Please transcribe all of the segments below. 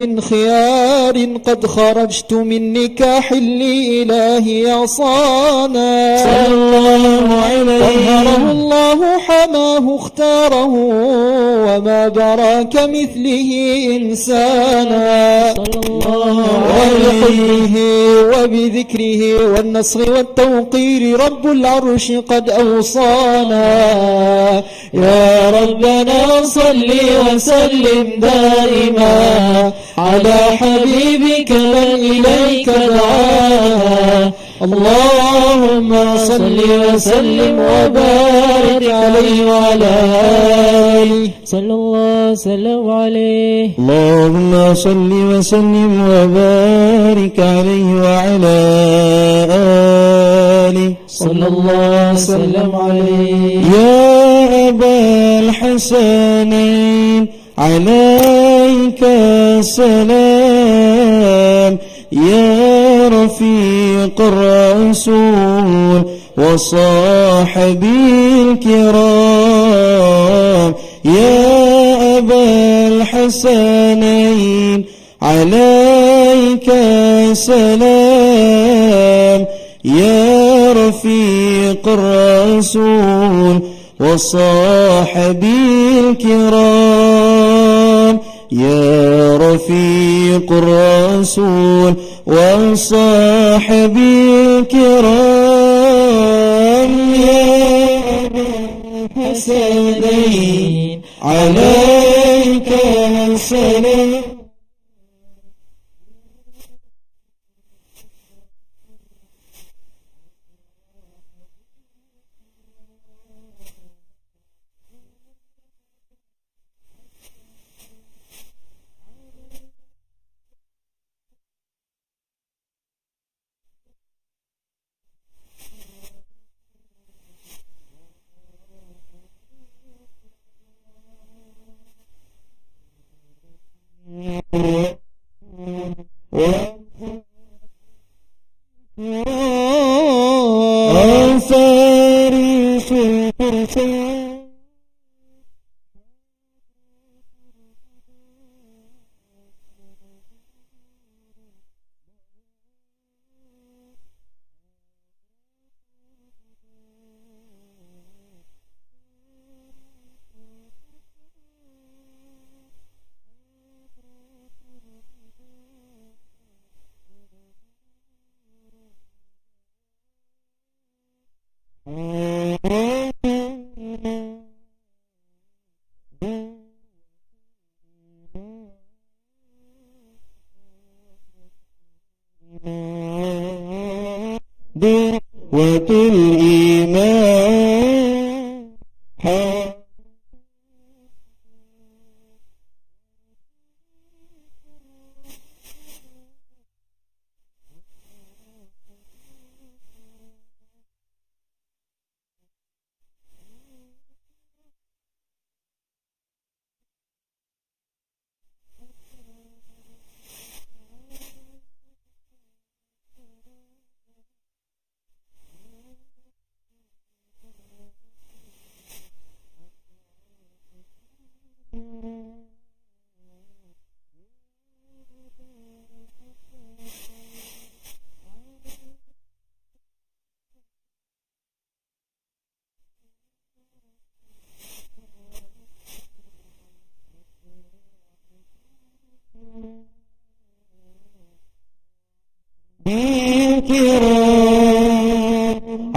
من خيار قد خرجت من نكاح لإلهي عصانا صلى الله عليه طهره الله حماه اختاره وما برا كمثله إنسانا صلى الله وبحبه وبذكره والنصر والتوقير رب العرش قد أوصانا يا ربنا صل وسلم دائما على حبيبك من إليك دعانا اللهم صل وسلم وبارك عليه وعلى آله صلى الله وسلم عليه. اللهم صل وسلم وبارك عليه وعلى آله صلى الله وسلم عليه. يا أبا الحسنين عليك السلام يا رفيق الرسول وصاحبي الكرام يا أبا الحسنين عليك السلام يا رفيق الرسول وصاحبي الكرام يا رفيق الرسول وصاحبي الكرام يا أبا الحسنين عليك السلام. الفارس الفرسان دعوة الإيمان بالكرام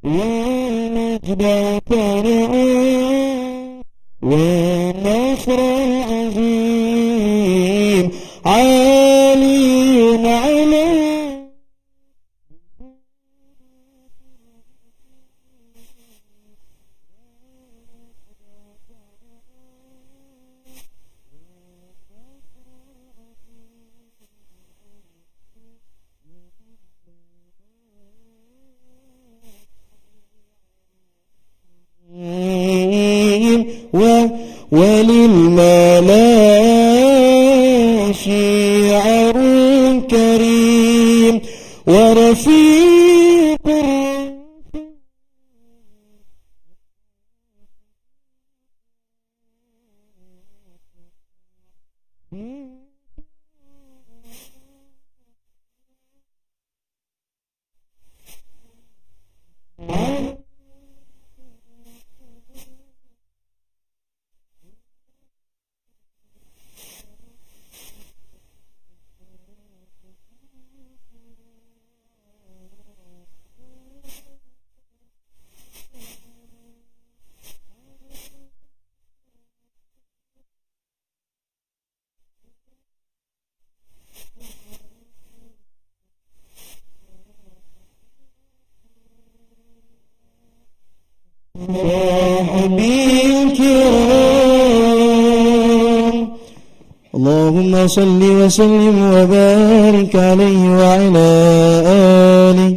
والمجد والكرام والنصر العظيم عالي عليه وللملا شعر كريم ورفيق وصحبه الكرام. اللهم صل وسلم وبارك عليه وعلى آله.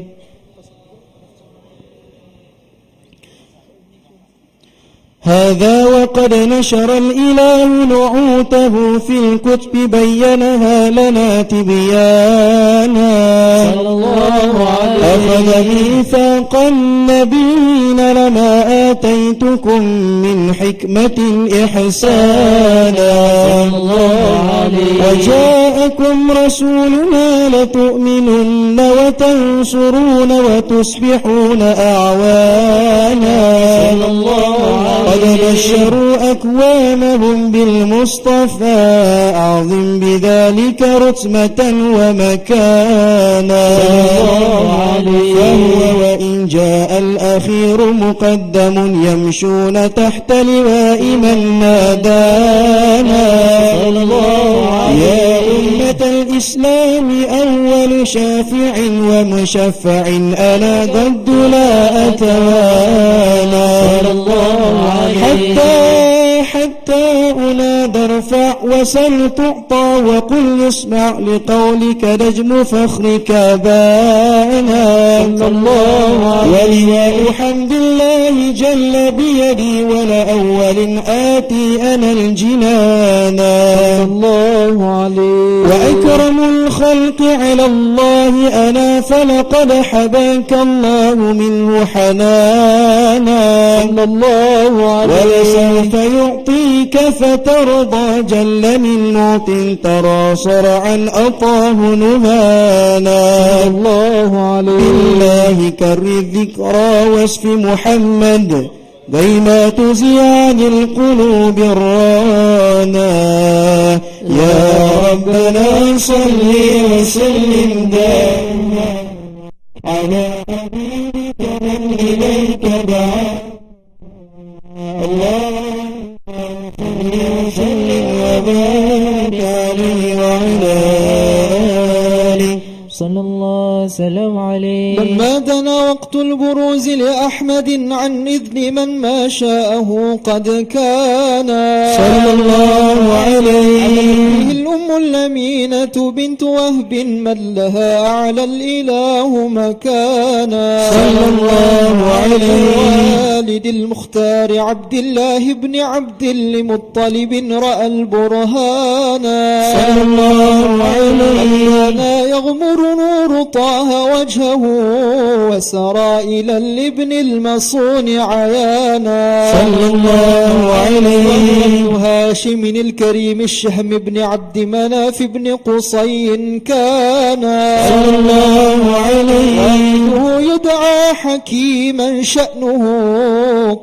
هذا وقد نشر الإله نعوته في الكتب بينها لنا تبيانا. صلى الله عليه أخذ ميثاق النبيين لما آتيتكم من حكمة إحسانا. صلى الله عليه وجاءكم رسولنا لتؤمنن وتنصرون وتصبحون أعوانا. صلى الله عليه قد بشروا أكوانهم بالمصطفى أعظم بذلك رتمة ومكانا. فهو وإن جاء الأخير مقدم يمشون تحت لواء من نادانا. يا أمة الإسلام أول شافع ومشفع أنا ضد لا أتوانا. حتى أنادى ارفع وسل تعطى وقل يسمع لقولك نجم فخرك بانا. ولواء حمد الله جل بيدي ولأول آتي أنا الجنانا. وأكرم الخلق على الله أنا فلقد حباك الله منه حنانا. ولسوف يعطيك فترضى جل من نعط ترى صرعا أطاه نهانا. بالله كر الذكرى واسف محمد بين تزي عن القلوب الرانا. يا ربنا صل وسلم دائما على حبيبك من إليك دعا. اللهم صل وسلم وبارك عليه وعلى آله. صلى الله وسلم عليه. لما دنا وقت البروز لأحمد عن إذن من ما شاءه قد كان. صلى الله عليه. الأم الأمينة بنت وهب من لها أعلى الإله مكانا. صلى الله عليه. والد المختار عبد الله بن عبد المطلب رأى البرهانا. صلى الله عليه. لا يغمر نور طه وجهه وسرى إلى الابن المصون عيانا. صلى الله عليه. هاشم الكريم الشهم بن عبد مناف بن قصي كان. صلى الله عليه. والده يدعى حكيما شأنه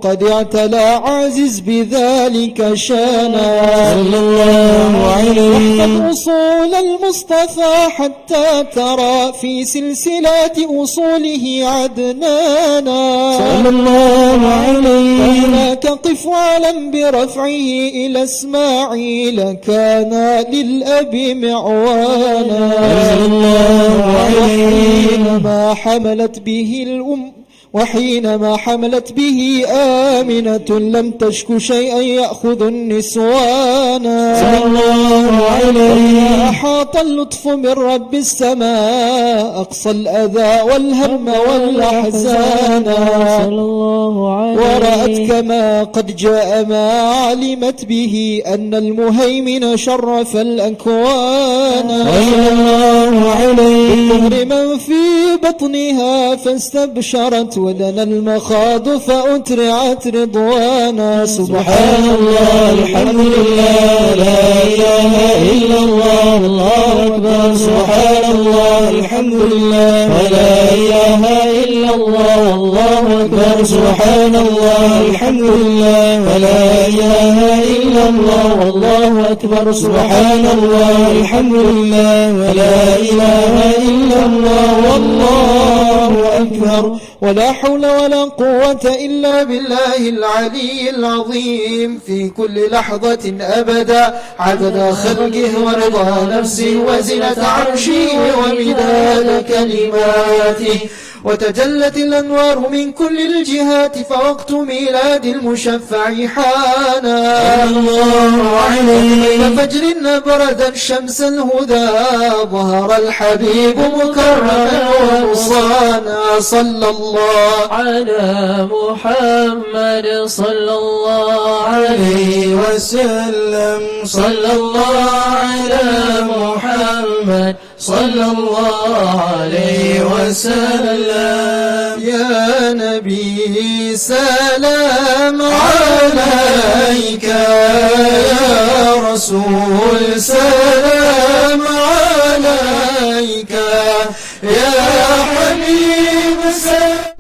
قد اعتلى عازز بذلك شانا. صلى الله عليه. واحفظ أصول المصطفى حتى ترى في سلسلات أصوله عدنانا. صلى الله عليه. هناك قف واعلم برفعه إلى إسماعيل كان للأب معوانا. صلى الله عليه. وحينما حملت به الأم وحينما حملت به آمنة لم تشك شيئا يأخذ النسوان. صلى الله عليه. أحاط اللطف من رب السماء أقصى الأذى والهم والأحزان. صلى الله عليه. ورأت كما قد جاء ما علمت به أن المهيمن شرف الأكوان. صلى الله عليه. بالطهر من في بطنها فاستبشرت ودنا المخاض فأترعت رضوانا. سبحان الله الحمد لله لا إله إلا الله الله أكبر. سبحان الله الحمد لله ولا إله إلا الله الله أكبر. سبحان الله الحمد لله ولا إله إلا الله والله أكبر. سبحان الله الحمد لله ولا إله إلا الله والله أكبر. ولا حول ولا قوة إلا بالله العلي العظيم في كل لحظة أبدا عدد خلقه ورضا نفسه وزنة عرشه ومداد كلماته وتجلت الأنوار من كل الجهات فوقت ميلاد المشفع حانا الله عليه فجر بردا شمس الهدى ظهر الحبيب مكرما ومصانا صلى الله على محمد صلى الله عليه وسلم صلى الله على محمد صلى الله عليه وسلم يا نبي سلام عليك يا رسول سلام عليك يا حبيب سلام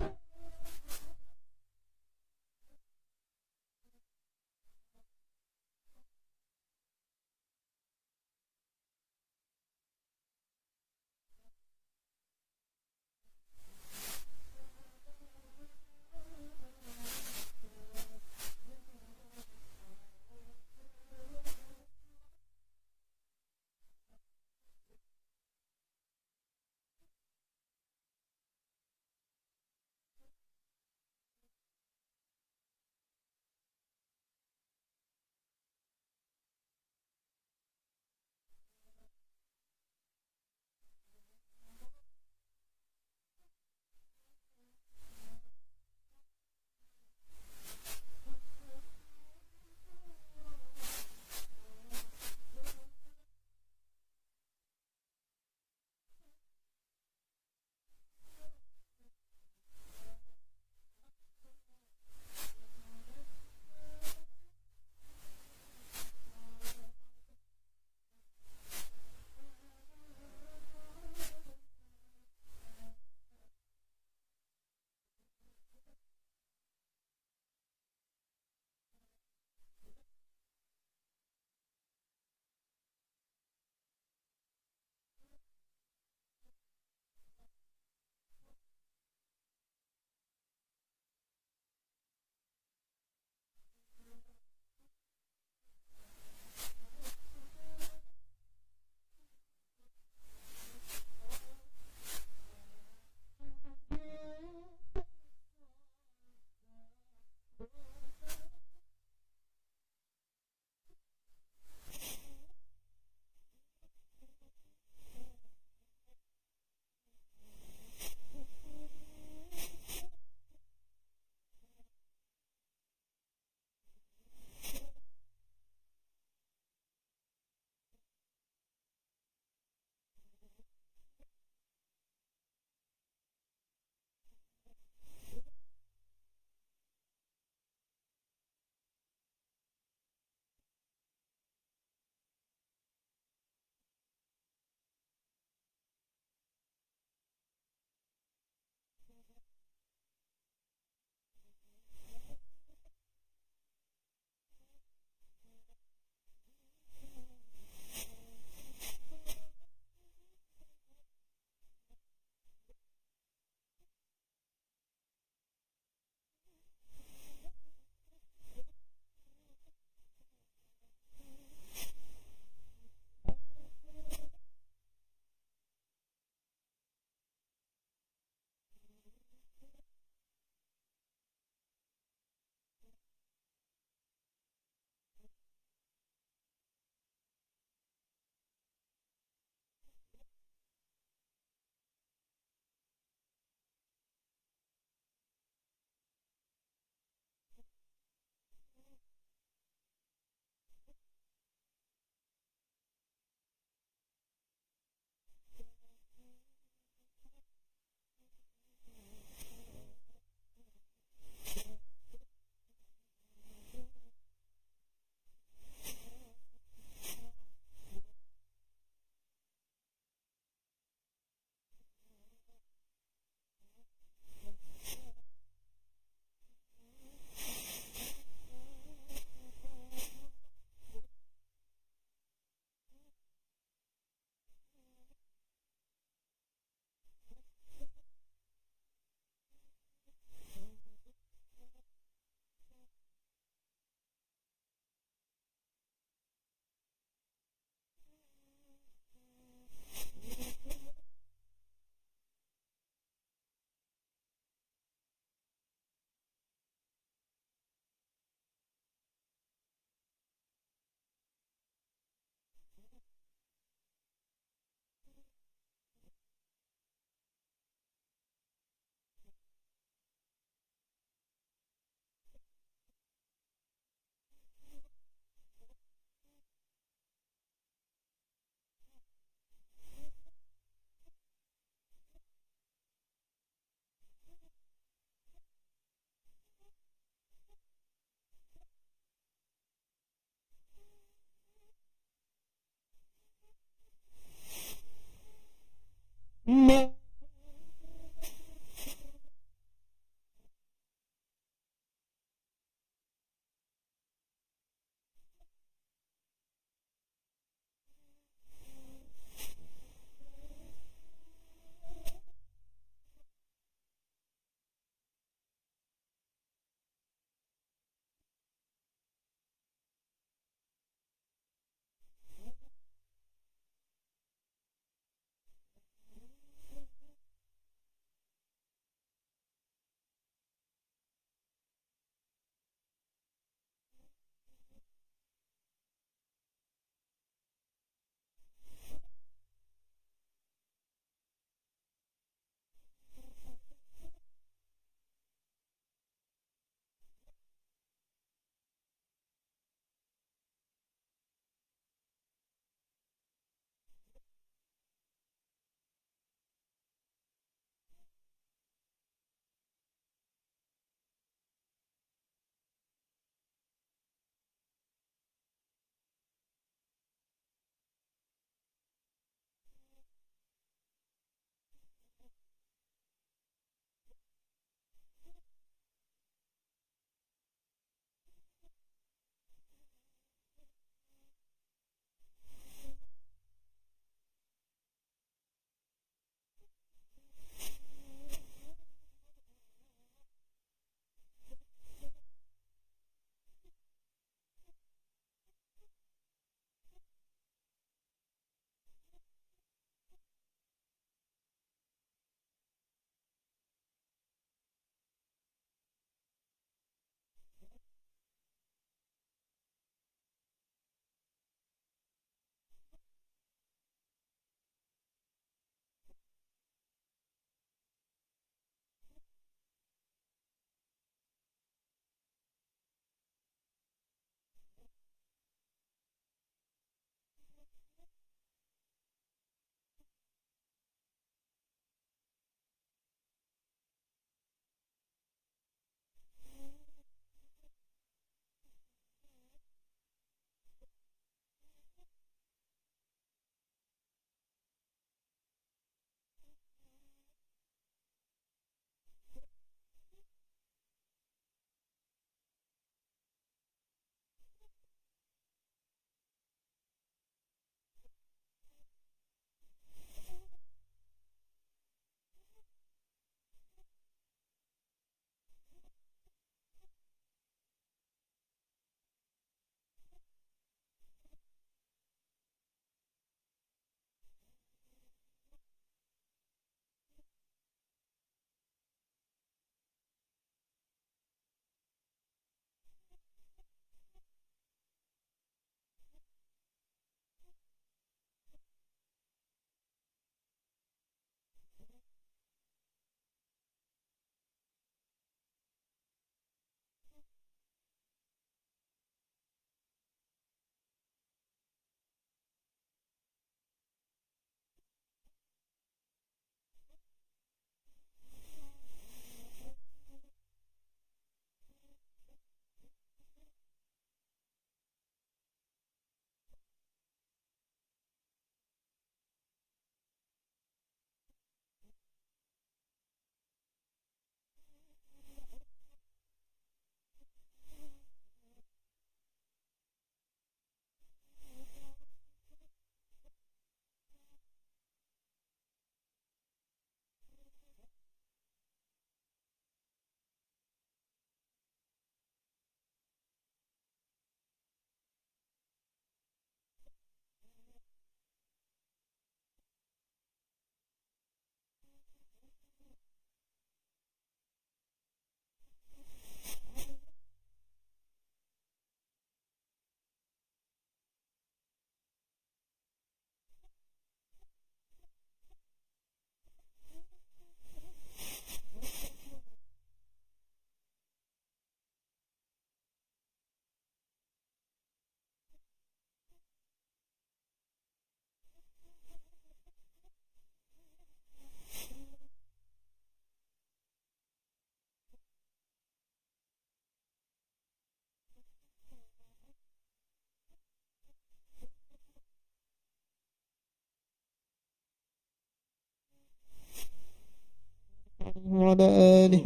وعلى آله.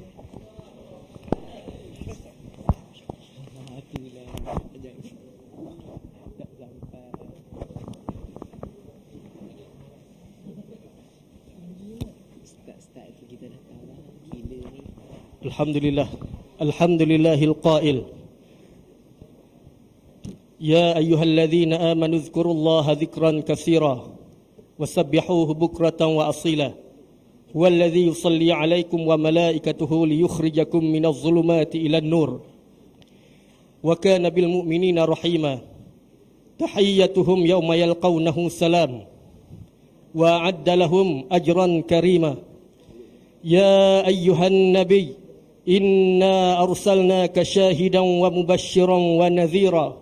Alhamdulillah. Alhamdulillahil qail. Ya ayyuhalladzina amanu dzkurullaha dzikran katsira wasabbihuhu bukratan wa asila. Huwallazi yusalli 'alaikum wa malaikatuhu liyukhrijakum minadh dhulumati ilan nur. Wa kana bil mu'minina rahima. Tahiyyatuhum yawma yalqawnahu salam. Wa 'adda lahum ajran karima. Ya ayyuhan nabiy inna arsalnaka syahidan wa mubasysyiran wa nadhira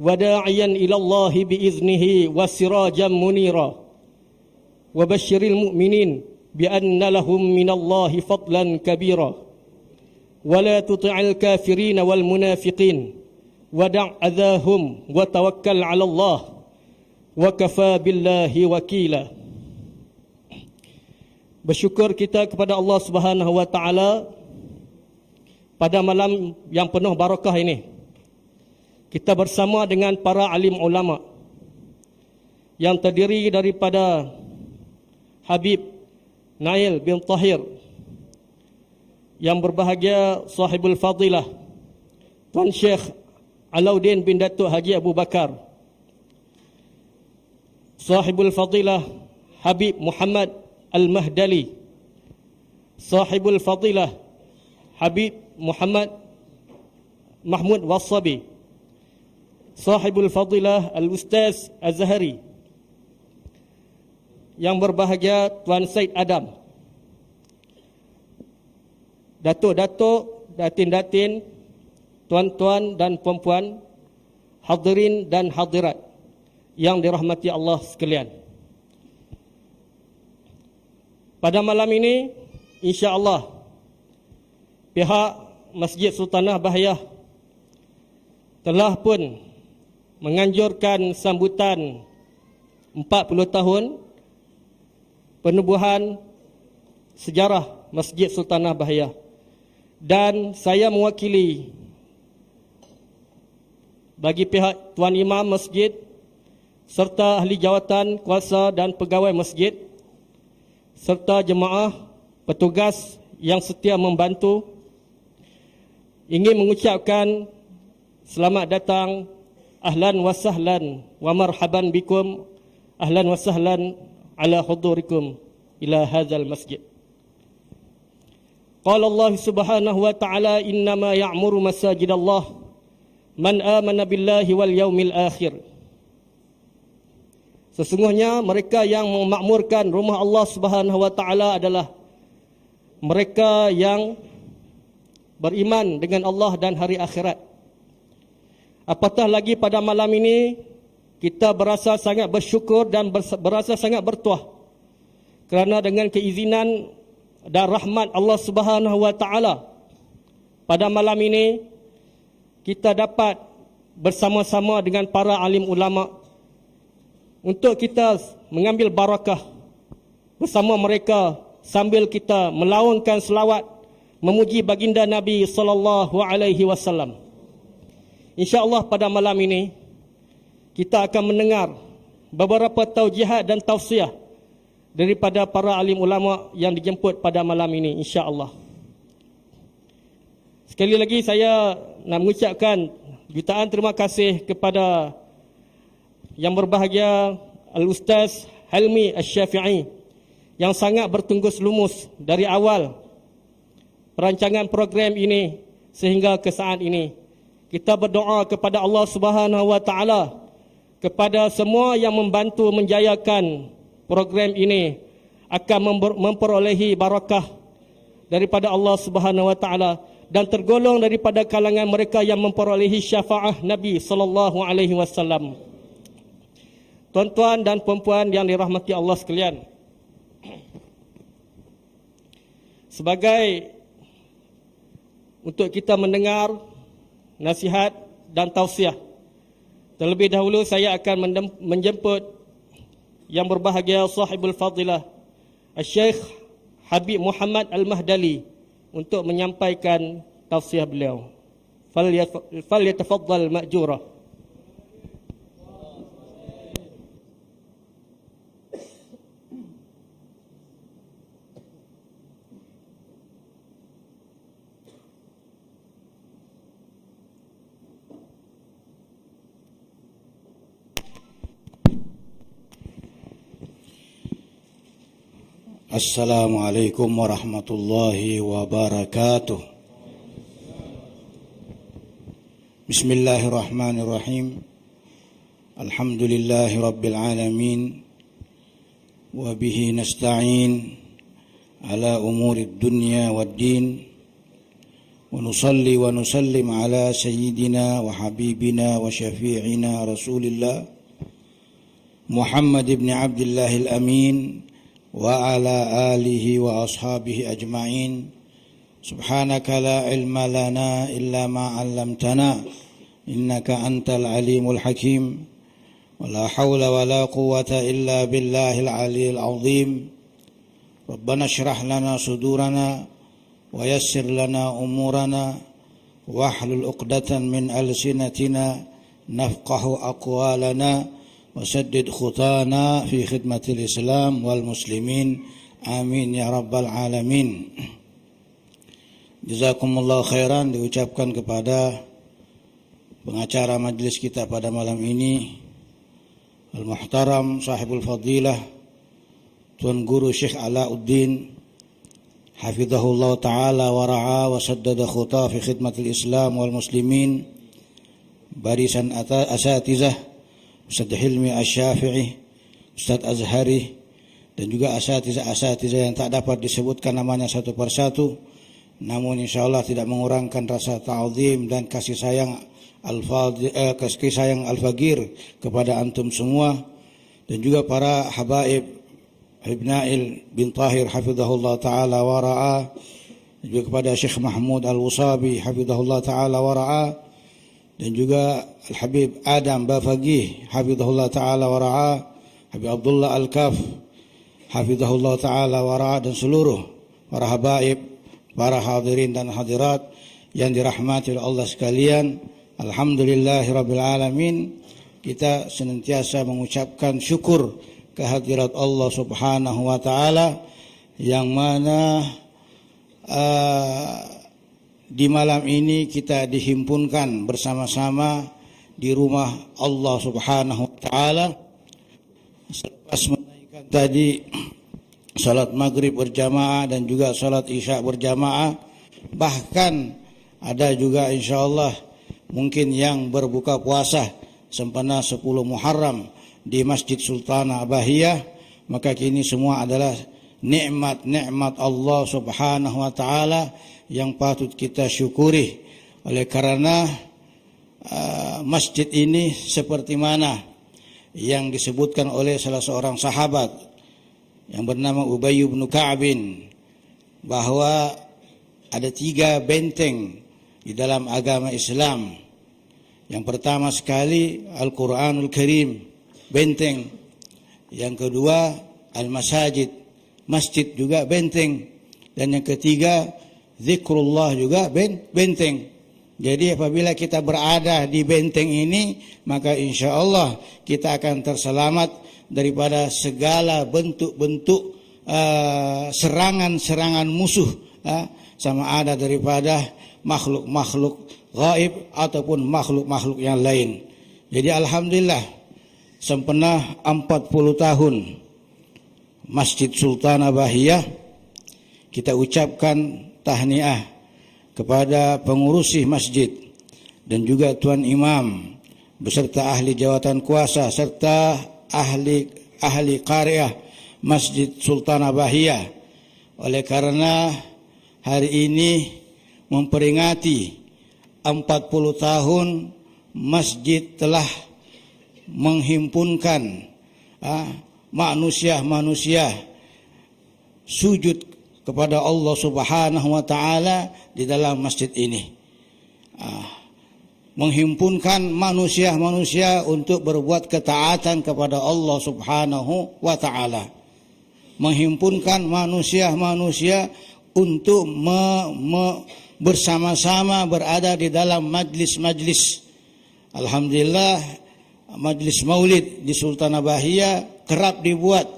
wa da'iyan ila Allah biiznihi wa sirajan munira wa basyiril mu'minin bi anna lahum minallahi fadlan kabira wa la tuti'il kafirin wal munafiqin wa da' adahum wa tawakkal 'ala Allah wa kafa billahi wakila. Bersyukur kita kepada Allah Subhanahu wa taala pada malam yang penuh barakah ini. Kita bersama dengan para alim ulama yang terdiri daripada Habib Nail bin Tahir, yang berbahagia sahibul fadilah Tuan Syekh Alauddin bin Datuk Haji Abu Bakar, sahibul fadilah Habib Muhammad Al-Mahdali, sahibul fadilah Habib Muhammad Mahmud Wassabi, sahibul fadilah Al-Ustaz Az-Zahari, yang berbahagia Tuan Said Adam, datuk-datuk, datin-datin, tuan-tuan dan puan-puan, hadirin dan hadirat yang dirahmati Allah sekalian. Pada malam ini, insya-Allah, pihak Masjid Sultanah Bahiyah telah pun menganjurkan sambutan 40 tahun penubuhan sejarah Masjid Sultanah Bahiyah, dan saya mewakili bagi pihak Tuan Imam Masjid serta ahli jawatan kuasa dan pegawai masjid serta jemaah petugas yang setia membantu, ingin mengucapkan selamat datang, ahlan wa sahlan wa marhaban bikum, ahlan wa sahlan ala hudurikum ila hadzal masjid. Qala Allah Subhanahu wa ta'ala, innama ya'muru masajidallah man amana billahi wal yaumil akhir. Sesungguhnya mereka yang memakmurkan rumah Allah Subhanahu wa ta'ala adalah mereka yang beriman dengan Allah dan hari akhirat. Apatah lagi pada malam ini kita berasa sangat bersyukur dan berasa sangat bertuah kerana dengan keizinan dan rahmat Allah Subhanahu wa taala pada malam ini kita dapat bersama-sama dengan para alim ulama untuk kita mengambil barakah bersama mereka sambil kita melaungkan selawat memuji baginda Nabi sallallahu alaihi wasallam. Insya-Allah pada malam ini kita akan mendengar beberapa taujihat dan tausiah daripada para alim ulama yang dijemput pada malam ini, insya-Allah. Sekali lagi saya nak mengucapkan jutaan terima kasih kepada yang berbahagia Al-Ustaz Helmi Asy-Syafi'i yang sangat bertunggus lumus dari awal perancangan program ini sehingga ke saat ini. Kita berdoa kepada Allah Subhanahu wa taala kepada semua yang membantu menjayakan program ini akan memperolehi barakah daripada Allah Subhanahu wa taala dan tergolong daripada kalangan mereka yang memperolehi syafaah Nabi sallallahu alaihi wasallam. Tuan-tuan dan puan-puan yang dirahmati Allah sekalian, sebagai untuk kita mendengar nasihat dan tausiah, terlebih dahulu saya akan menjemput yang berbahagia sahibul fadilah Syekh Habib Muhammad Al-Mahdali untuk menyampaikan tausiah beliau. Falyatafaddal ma'jura. Assalamualaikum warahmatullahi wabarakatuh. Bismillahirrahmanirrahim. Alhamdulillahi rabbil alamin. Wa bihi nasta'in ala umuri dunya wad din. Wa nusalli wa nusallim ala sayyidina wa habibina wa syafi'ina Rasulillah Muhammad ibn Abdullah al-Amin wa ala alihi wa ashabihi ajma'in. Subhanaka la ilma lana illa ma 'allamtana innaka antal alimul hakim. Wa la hawla wa la quwwata illa billahil aliyyil azim. Rabbana shrah lana sudurana wa yassir lana umurana wahlul 'uqdatan min alsinatina nafqahu aqwalana وسدد خطانا في خدمة الإسلام والمسلمين آمين ya rabbal alamin. Jazakumullah khairan diucapkan kepada pengacara majlis kita pada malam ini, Al-Muhtaram Sahibul Fadilah Tuan Guru Syekh Alauddin Hafizahullah Ta'ala wa ra'a wa saddada khuta fi khidmatil Islam wal muslimin, barisan asatizah Ustaz Hilmi Asy-Syafi'i, Ustaz Azhari, dan juga asatiza yang tak dapat disebutkan namanya satu persatu, namun insyaallah tidak mengurangkan rasa ta'zim dan kasih sayang al-fagir kepada antum semua, dan juga para habaib Ibnail bin Tahir hafizahullah ta'ala wa ra'a, dan juga kepada Syekh Mahmud Al-Wusabi hafizahullah ta'ala wa ra'a, dan juga Al-Habib Adam Bafagih hafizahullah ta'ala wa ra'a, Habib Abdullah Al-Kaf hafizahullah ta'ala wa ra'a, dan seluruh para habaib, para hadirin dan hadirat yang dirahmati oleh Allah sekalian. Alhamdulillahirabbil alamin. Kita senantiasa mengucapkan syukur kehadirat Allah Subhanahu wa taala yang mana di malam ini kita dihimpunkan bersama-sama di rumah Allah Subhanahu wa taala selepas menunaikan tadi salat maghrib berjamaah dan juga salat isya berjamaah. Bahkan ada juga insyaallah mungkin yang berbuka puasa sempena 10 Muharram di Masjid Sultanah Bahiyah. Maka kini semua adalah nikmat-nikmat Allah Subhanahu wa taala yang patut kita syukuri. Oleh karena masjid ini seperti mana yang disebutkan oleh salah seorang sahabat yang bernama Ubay bin Ka'bin, bahwa ada 3 benteng di dalam agama Islam. Yang pertama sekali Al-Quranul Karim, benteng. Yang kedua Al-Masajid, masjid juga benteng. Dan yang ketiga zikrullah juga benteng. Jadi apabila kita berada di benteng ini, maka insya Allah kita akan terselamat daripada segala bentuk-bentuk serangan-serangan musuh, sama ada daripada makhluk-makhluk gaib ataupun makhluk-makhluk yang lain. Jadi alhamdulillah sempena 40 tahun Masjid Sultanah Bahiyah, kita ucapkan tahniah kepada pengurusi masjid dan juga tuan imam beserta ahli jawatan kuasa serta ahli qaryah Masjid Sultanah Bahiyah. Oleh karena hari ini memperingati 40 tahun masjid telah menghimpunkan manusia-manusia sujud kepada Allah Subhanahu wa taala di dalam masjid ini. Menghimpunkan manusia-manusia untuk berbuat ketaatan kepada Allah Subhanahu wa taala. menghimpunkan manusia-manusia untuk bersama-sama berada di dalam majlis-majlis. Alhamdulillah, majlis maulid di Sultan Bahia kerap dibuat,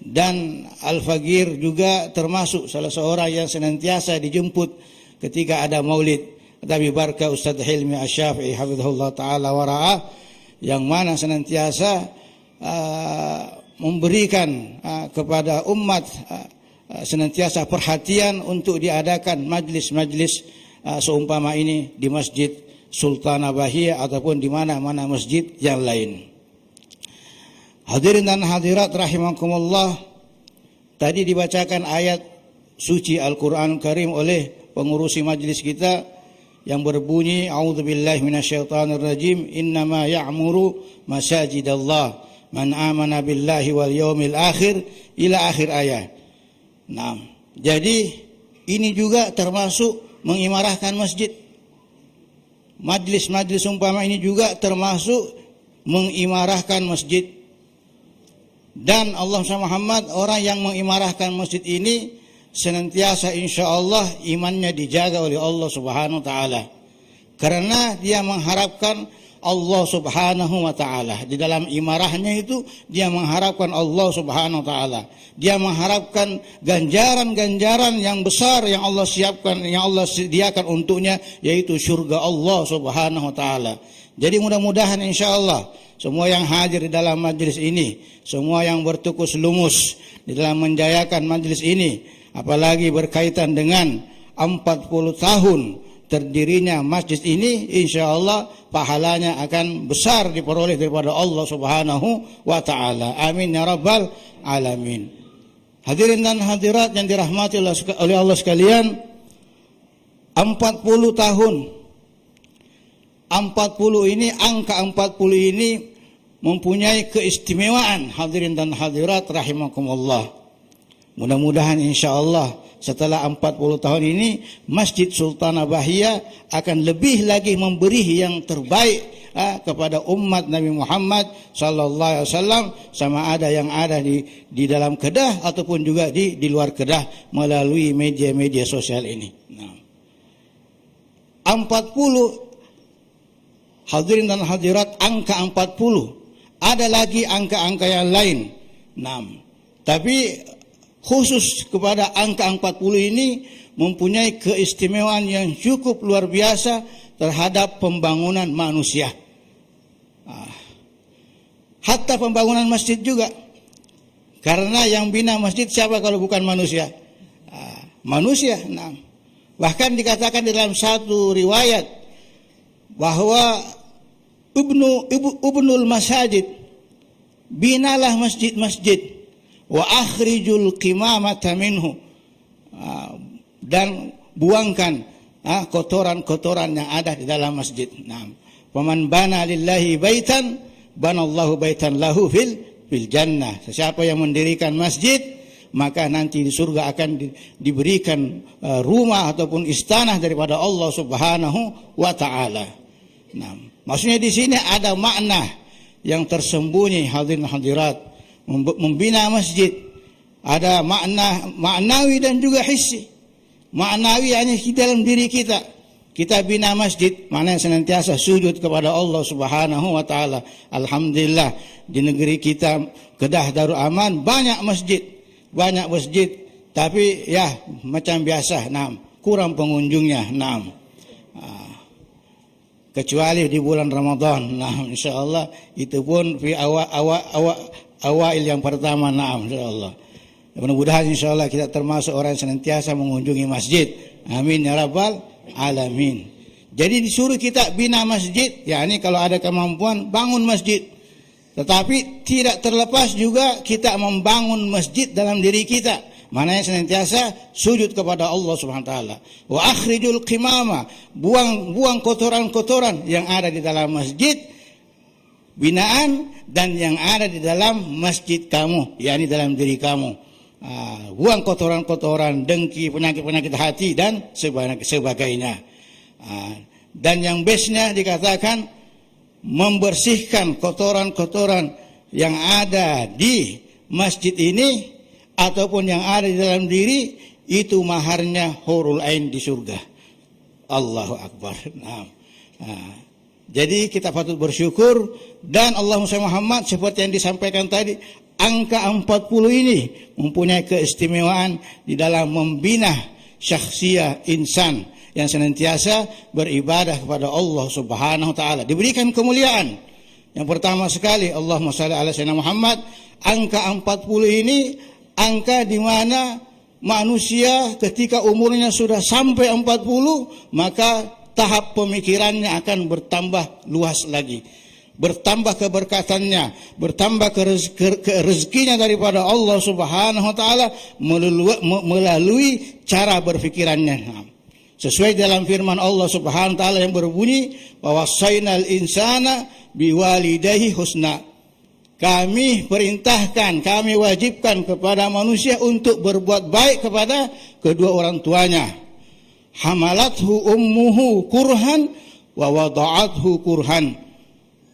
dan Al-Faqir juga termasuk salah seorang yang senantiasa dijemput ketika ada maulid. Tapi berkah Ustaz Hilmi Asy-Syafi'i hafizahullah taala wa ra'ah, yang mana senantiasa memberikan kepada umat senantiasa perhatian untuk diadakan majlis-majlis seumpama ini di Masjid Sultan Bahia ataupun di mana-mana masjid yang lain. Hadirin dan hadirat rahimakumullah, tadi dibacakan ayat suci Al-Quran Karim oleh pengurusi majlis kita yang berbunyi, a'udzubillahi minasyaitonirrajim, innama ya'muru masajidallah man amana billahi wal yaumil akhir, ila akhir ayat. Nah, jadi ini juga termasuk mengimarahkan masjid. Majlis-majlis umpama ini juga termasuk mengimarahkan masjid. Dan Allah Muhammad, orang yang mengimarahkan masjid ini senantiasa insyaallah imannya dijaga oleh Allah Subhanahu wa taala, karena dia mengharapkan Allah Subhanahu wa taala. Di dalam imarahnya itu dia mengharapkan Allah Subhanahu wa taala. Dia mengharapkan ganjaran-ganjaran yang besar yang Allah siapkan, yang Allah sediakan untuknya, yaitu surga Allah Subhanahu wa taala. Jadi mudah-mudahan insyaallah semua yang hadir di dalam majlis ini, semua yang bertukus lumus di dalam menjayakan majlis ini, apalagi berkaitan dengan 40 tahun terdirinya masjid ini, insyaallah pahalanya akan besar diperoleh daripada Allah Subhanahu wa taala. Amin ya rabbal alamin. Hadirin dan hadirat yang dirahmati oleh Allah sekalian, 40 tahun. 40 ini, angka 40 ini mempunyai keistimewaan, hadirin dan hadirat rahimakumullah. Mudah-mudahan insyaallah setelah 40 tahun ini Masjid Sultan Bahia akan lebih lagi memberi yang terbaik kepada umat Nabi Muhammad sallallahu alaihi wasallam, sama ada yang ada di dalam Kedah ataupun juga di luar Kedah melalui media-media sosial ini. Nah, 40, hadirin dan hadirat, angka 40. Ada lagi angka-angka yang lain. Nah, tapi khusus kepada angka 40 ini mempunyai keistimewaan yang cukup luar biasa terhadap pembangunan manusia. Hatta pembangunan masjid juga. Karena yang bina masjid siapa kalau bukan manusia? Manusia. Nah, bahkan dikatakan dalam satu riwayat bahwa Ibnul Masajid, binalah masjid-masjid, wa akhrijul qimamata minhu, dan buangkan kotoran-kotoran yang ada di dalam masjid. Nah, faman bana lillahi baitan banallahu baitan lahu fil jannah. Siapa yang mendirikan masjid, maka nanti di surga akan diberikan rumah ataupun istana daripada Allah Subhanahu wa taala. Nah, maksudnya di sini ada makna yang tersembunyi, hadirin hadirat. Membina masjid ada maknawi dan juga hissi. Maknawi hanya di dalam diri kita. Kita bina masjid, maknanya senantiasa sujud kepada Allah Subhanahu wa taala. Alhamdulillah di negeri kita Kedah Darul Aman banyak masjid, tapi ya macam biasa, kurang pengunjungnya, kecuali di bulan Ramadan. Insyaallah itu pun di awail yang pertama, insyaallah. Mudah-mudahan insyaallah kita termasuk orang yang senantiasa mengunjungi masjid. Amin ya rabbal alamin. Jadi disuruh kita bina masjid, yakni kalau ada kemampuan bangun masjid. Tetapi tidak terlepas juga kita membangun masjid dalam diri kita. Maknanya senantiasa sujud kepada Allah Subhanahu wa taala. Wa akhrijul qimama, buang kotoran-kotoran yang ada di dalam masjid binaan dan yang ada di dalam masjid kamu, yakni dalam diri kamu. Buang kotoran-kotoran, dengki, penyakit-penyakit hati dan sebagainya. Dan yang bestnya dikatakan membersihkan kotoran-kotoran yang ada di masjid ini ataupun yang ada di dalam diri, itu maharnya hurul ain di surga. Allahu Akbar. Jadi kita patut bersyukur, dan Allahumma shalli Muhammad seperti yang disampaikan tadi, angka 40 ini mempunyai keistimewaan di dalam membina syakhsiyah insan yang senantiasa beribadah kepada Allah Subhanahu wa taala, diberikan kemuliaan. Yang pertama sekali, Allahumma shalli ala sayyidina Muhammad, angka 40 ini angka di mana manusia ketika umurnya sudah sampai 40, maka tahap pemikirannya akan bertambah luas lagi, bertambah keberkatannya, bertambah rezekinya daripada Allah Subhanahu wa taala melalui cara berfikirannya. Sesuai dalam firman Allah Subhanahu wa taala yang berbunyi, "Wawasainal insana biwalidayhi husna." Kami perintahkan, kami wajibkan kepada manusia untuk berbuat baik kepada kedua orang tuanya. Hamalathu ummuhu kurhan wa wada'athu kurhan.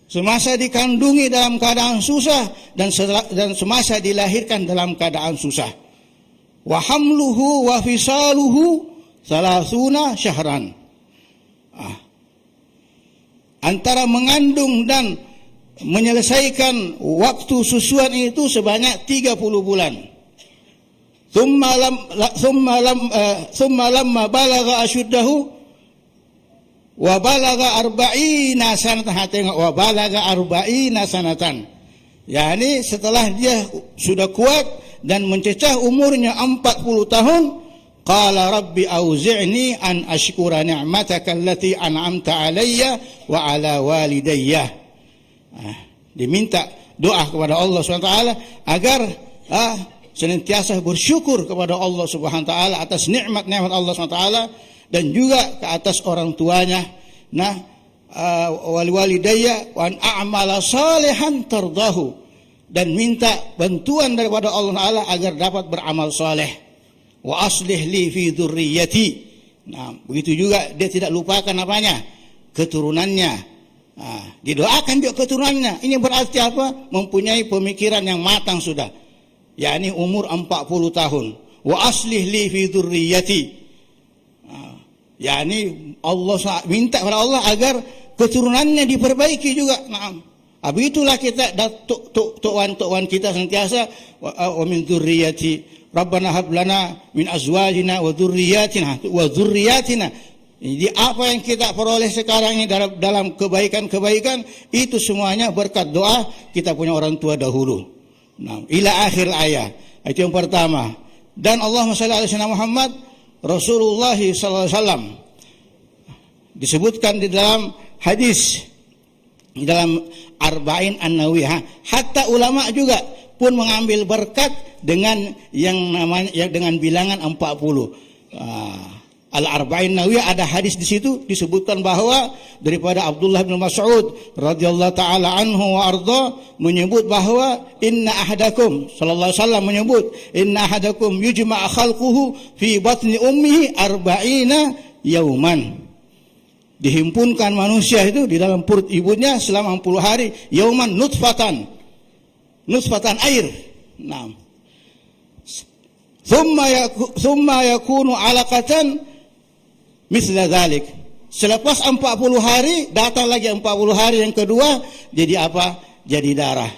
Semasa dikandungi dalam keadaan susah, dan semasa dilahirkan dalam keadaan susah. Wa hamluhu wa fisaluhu salasuna syahran. Antara mengandung dan menyelesaikan waktu susuan itu sebanyak 30 bulan. Thumma lamma balagha asyuddahu wa balagha arba'ina sanatan, wa balagha arba'ina sanatan. Yani setelah dia sudah kuat dan mencecah umurnya 40 tahun, qala rabbi auzi'ni an ashkura ni'mataka allati an'amta alayya wa ala walidayya. Diminta doa kepada Allah SWT agar senantiasa bersyukur kepada Allah Subhanahu wa taala atas nikmat-nikmat Allah SWT, dan juga ke atas orang tuanya. Wal walidayya wa an a'mala salihan tardahu, dan minta bantuan daripada Allah Taala agar dapat beramal saleh. Wa aslih li fi dzurriyyati. Begitu juga dia tidak lupakan apanya? Keturunannya. Didoakan juga keturunannya. Ini berarti apa? Mempunyai pemikiran yang matang sudah, yakni umur 40 tahun. Wa aslih li fi dzurriyyati, yakni Allah minta kepada Allah agar keturunannya diperbaiki juga. Begitulah kita wan kita senantiasa wa min dzurriyyati Rabbana hab lana min azwajina wa dzurriyyatina. Jadi apa yang kita peroleh sekarang ini dalam kebaikan-kebaikan itu semuanya berkat doa kita punya orang tua dahulu. Ila akhir ayat. Itu yang pertama. Dan Allahumma shalli ala sayyidina Muhammad, Rasulullah sallallahu alaihi wasallam disebutkan di dalam hadis, di dalam Arba'in An-Nawawiyah, hatta ulama juga pun mengambil berkat dengan yang namanya dengan bilangan 40. Al-Arba'in Nawawiyah ada hadis di situ disebutkan bahwa daripada Abdullah bin Mas'ud radhiyallahu taala anhu wa arda menyebut bahwa inna ahadakum, sallallahu alaihi wasallam menyebut, inna ahadakum yujma' khalquhu fi batni ummihi arba'ina yauman. Dihimpunkan manusia itu di dalam perut ibunya selama 40 hari, yauman nutfatan air. Thumma yakunu alaqatan misla dzalik. Selepas 40 hari datang lagi 40 hari yang kedua, jadi apa? Jadi darah.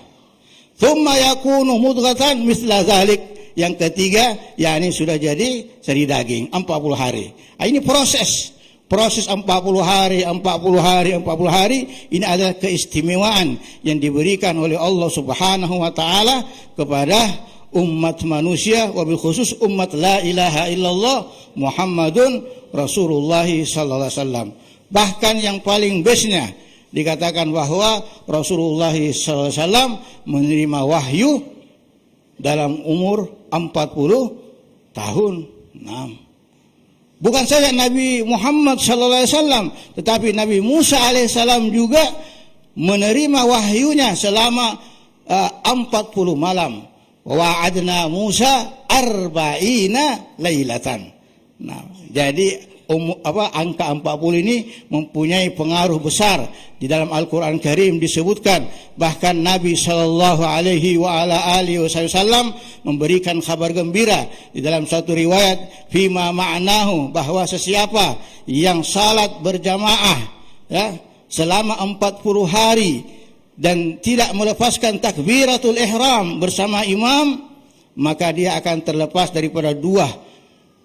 Thumma yakunu mudghatan misla dzalik. Yang ketiga, yakni sudah jadi seri daging 40 hari. Ini proses 40 hari, 40 hari. Ini adalah keistimewaan yang diberikan oleh Allah Subhanahu wa taala kepada umat manusia, wabil khusus umat la ilaha illallah Muhammadun Rasulullah sallallahu alaihi wasallam. Bahkan yang paling bestnya dikatakan bahwa Rasulullah sallallahu alaihi wasallam menerima wahyu dalam umur 40 tahun. Bukan saja Nabi Muhammad sallallahu alaihi wasallam, tetapi Nabi Musa alaihissalam juga menerima wahyunya selama 40 malam. Wa'adna Musa arba'ina lailatan. Jadi angka 40 ini mempunyai pengaruh besar. Di dalam Al-Quran Karim disebutkan, bahkan Nabi SAW memberikan kabar gembira di dalam satu riwayat, fima ma'nahu, bahwa sesiapa yang salat berjamaah ya, selama 40 hari dan tidak melepaskan takbiratul ihram bersama imam, maka dia akan terlepas daripada dua,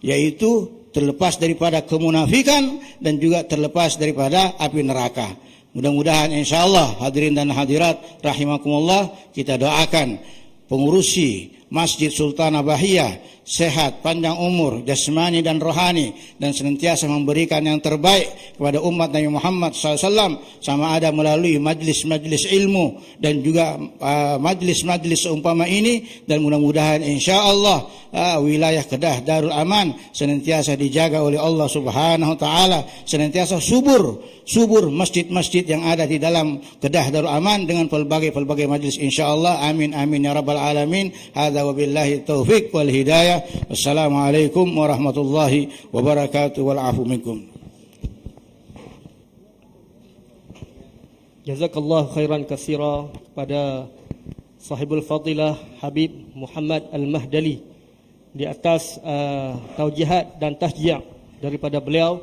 yaitu terlepas daripada kemunafikan dan juga terlepas daripada api neraka. Mudah-mudahan insyaAllah hadirin dan hadirat rahimakumullah, kita doakan pengurusi Masjid Sultan Bahiyah sehat, panjang umur, jasmani dan rohani, dan senantiasa memberikan yang terbaik kepada umat Nabi Muhammad SAW, sama ada melalui majlis-majlis ilmu dan juga majlis-majlis seumpama ini. Dan mudah-mudahan insyaAllah wilayah Kedah Darul Aman senantiasa dijaga oleh Allah Subhanahu Wa Taala, senantiasa subur masjid-masjid yang ada di dalam Kedah Darul Aman dengan pelbagai majlis insyaAllah. Amin amin ya rabbal alamin. Hadza wabillahi taufiq wal hidayah. Wassalamualaikum warahmatullahi wabarakatuh. Wal afu minkum. Jazakallah khairan katsira kepada sahibul fadilah Habib Muhammad Al-Mahdali di atas taujihat dan tahjiah daripada beliau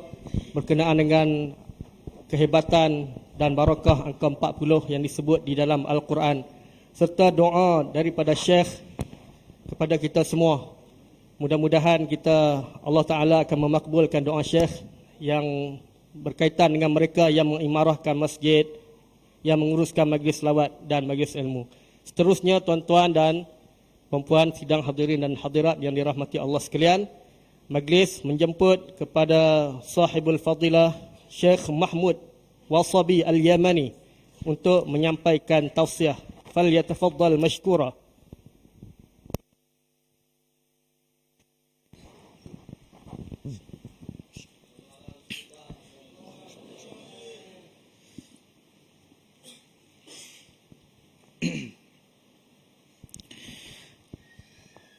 berkenaan dengan kehebatan dan barakah angka 40 yang disebut di dalam Al-Quran, serta doa daripada Syekh kepada kita semua. Mudah-mudahan Allah Ta'ala akan memakbulkan doa Syekh yang berkaitan dengan mereka yang mengimarahkan masjid, yang menguruskan majlis selawat dan majlis ilmu. Seterusnya, tuan-tuan dan puan-puan sidang hadirin dan hadirat yang dirahmati Allah sekalian, majlis menjemput kepada sahibul fadilah Syekh Mahmud Wasabi Al-Yamani untuk menyampaikan tausiah. Falyatafaddal mashkura.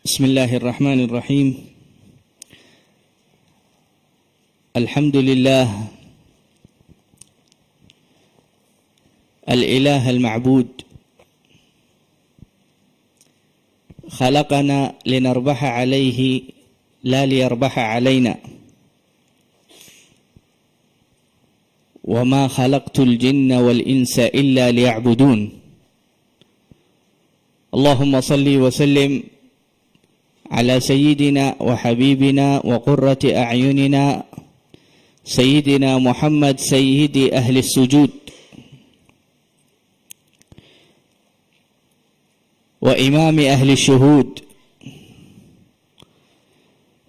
Bismillahirrahmanirrahim. Alhamdulillah al-ilah al-ma'bud khalaqana linarbaha alayhi la liyarbaha alayna wa ma khalaqtul jinna wal insa illa liya'budun. Allahumma salli wa sallim على سيدنا وحبيبنا وقرة أعيننا سيدنا محمد سيد أهل السجود وإمام أهل الشهود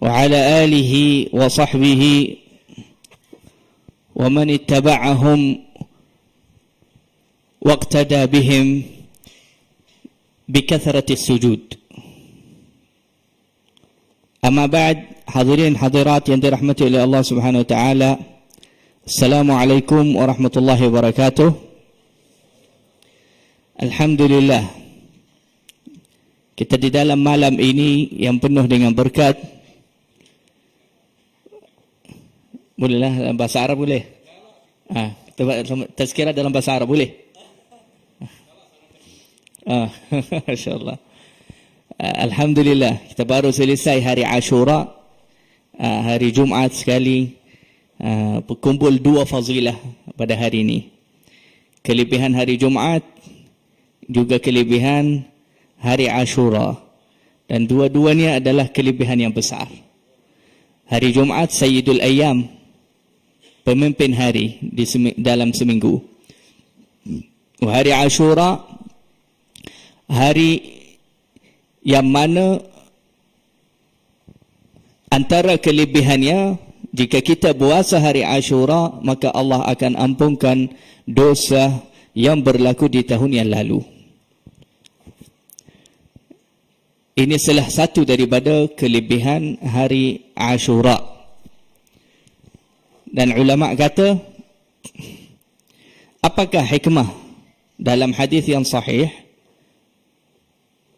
وعلى آله وصحبه ومن اتبعهم واقتدى بهم بكثرة السجود. Amma ba'd, hadirin hadirat yang dirahmati oleh Allah Subhanahu wa taala. Assalamualaikum warahmatullahi wabarakatuh. Alhamdulillah, kita di dalam malam ini yang penuh dengan berkat. Bolehlah dalam bahasa Arab boleh? Tazkirah dalam bahasa Arab boleh? Masya-Allah. Alhamdulillah, kita baru selesai hari Ashura, hari Jumaat sekali, berkumpul dua fazilah pada hari ini. Kelebihan hari Jumaat, juga kelebihan hari Ashura. Dan dua-duanya adalah kelebihan yang besar. Hari Jumaat, Sayyidul Ayyam, pemimpin hari dalam seminggu. Hari Ashura, hari yang mana antara kelebihannya, jika kita puasa hari Ashura, maka Allah akan ampunkan dosa yang berlaku di tahun yang lalu. Ini salah satu daripada kelebihan hari Ashura. Dan ulama kata, apakah hikmah dalam hadis yang sahih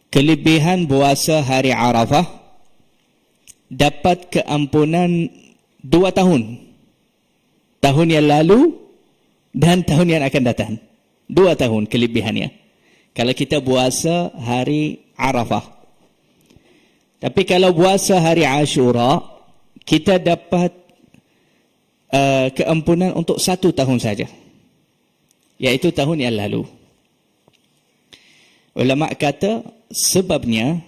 kelebihan puasa hari Arafah dapat keampunan 2 tahun tahun yang lalu dan tahun yang akan datang. 2 tahun kelebihannya. Kalau kita puasa hari Arafah. Tapi kalau puasa hari Ashura, kita dapat keampunan untuk 1 tahun saja. Iaitu tahun yang lalu. Ulama kata sebabnya,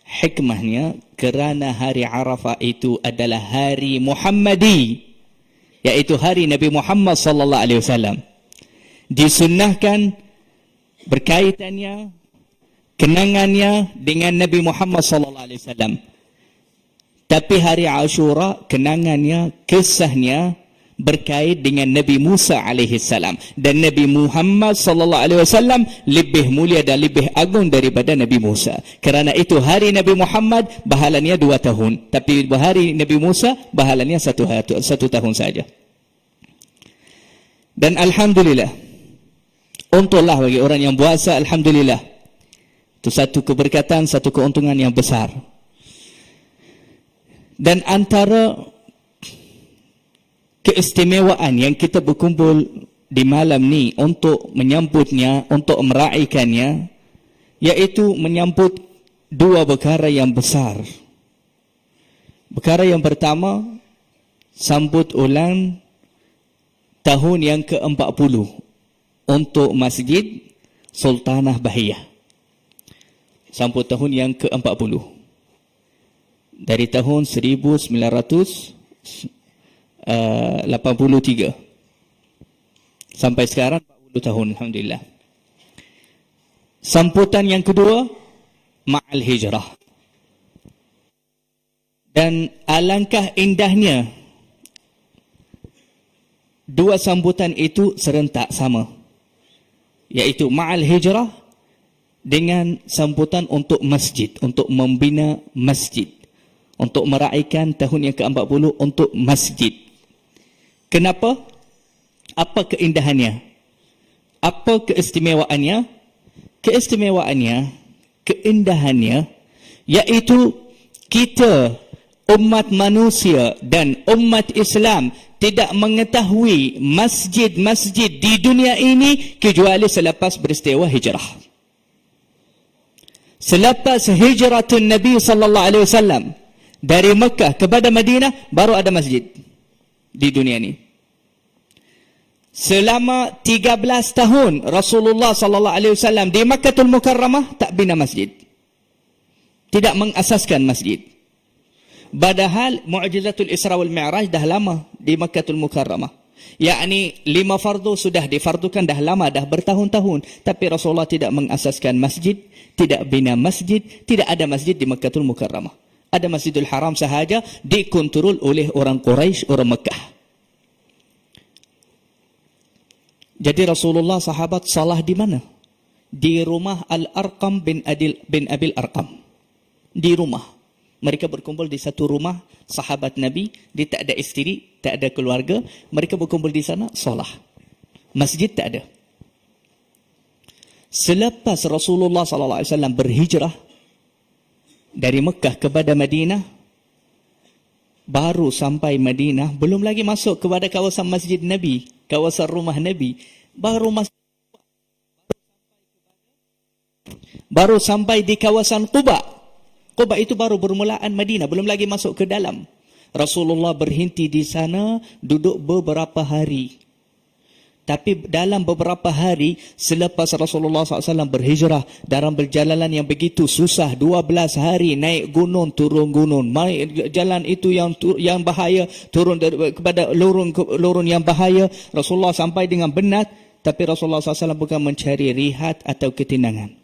hikmahnya, kerana hari Arafah itu adalah hari Muhammadi, iaitu hari Nabi Muhammad sallallahu alaihi wasallam. Disunnahkan berkaitannya, kenangannya dengan Nabi Muhammad sallallahu alaihi wasallam. Tapi hari Ashura, kenangannya, kisahnya berkait dengan Nabi Musa alaihi salam, dan Nabi Muhammad sallallahu alaihi wasallam lebih mulia dan lebih agung daripada Nabi Musa. Kerana itu hari Nabi Muhammad bahalanya 2 tahun, tapi hari Nabi Musa bahalanya 1 tahun saja. Dan alhamdulillah, untunglah bagi orang yang puasa, alhamdulillah. Itu satu keberkatan, satu keuntungan yang besar. Dan antara keistimewaan yang kita berkumpul di malam ni untuk menyambutnya, untuk meraihkannya, iaitu menyambut 2 perkara yang besar. Perkara yang pertama, sambut ulang tahun yang ke-40 untuk Masjid Sultanah Bahiyah. Sambut tahun yang ke-40. Dari tahun 1983 sampai sekarang 40 tahun, alhamdulillah. Sambutan yang kedua, Ma'al Hijrah. Dan alangkah indahnya 2 sambutan itu serentak sama, iaitu Ma'al Hijrah dengan sambutan untuk masjid, untuk membina masjid, untuk meraihkan tahun yang ke-40 untuk masjid. Kenapa? Apa keindahannya? Apa keistimewaannya? Keindahannya, iaitu kita umat manusia dan umat Islam tidak mengetahui masjid-masjid di dunia ini kecuali selepas peristiwa hijrah. Selepas hijratun Nabi sallallahu alaihi wasallam dari Mekah kepada Madinah, baru ada masjid di dunia ini. Selama 13 tahun Rasulullah sallallahu alaihi wasallam di Makkahul Mukarramah tak bina masjid. Tidak mengasaskan masjid. Padahal Mu'jizatul Isra wal Mi'raj dah lama di Makkahul Mukarramah. Yakni 5 fardu sudah difardukan dah lama, dah bertahun-tahun. Tapi Rasulullah tidak mengasaskan masjid, tidak bina masjid, tidak ada masjid di Makkahul Mukarramah. Ada Masjidul Haram sahaja, dikontrol oleh orang Quraisy, orang Mekah. Jadi Rasulullah sahabat salah di mana? Di rumah Al-Arqam bin Abil Arqam. Di rumah. Mereka berkumpul di satu rumah sahabat Nabi, dia tak ada isteri, tak ada keluarga, mereka berkumpul di sana, salah. Masjid tak ada. Selepas Rasulullah SAW berhijrah dari Mekah kepada Madinah, baru sampai Madinah, belum lagi masuk kepada kawasan Masjid Nabi, kawasan rumah Nabi, baru sampai di kawasan Quba. Quba itu baru permulaan Madinah, belum lagi masuk ke dalam. Rasulullah berhenti di sana, duduk beberapa hari. Tapi dalam beberapa hari selepas Rasulullah SAW berhijrah, dalam perjalanan yang begitu susah, 12 hari naik gunung, turun gunung, jalan itu yang bahaya, turun kepada lorong yang bahaya. Rasulullah sampai dengan penat, tapi Rasulullah SAW bukan mencari rihat atau ketenangan.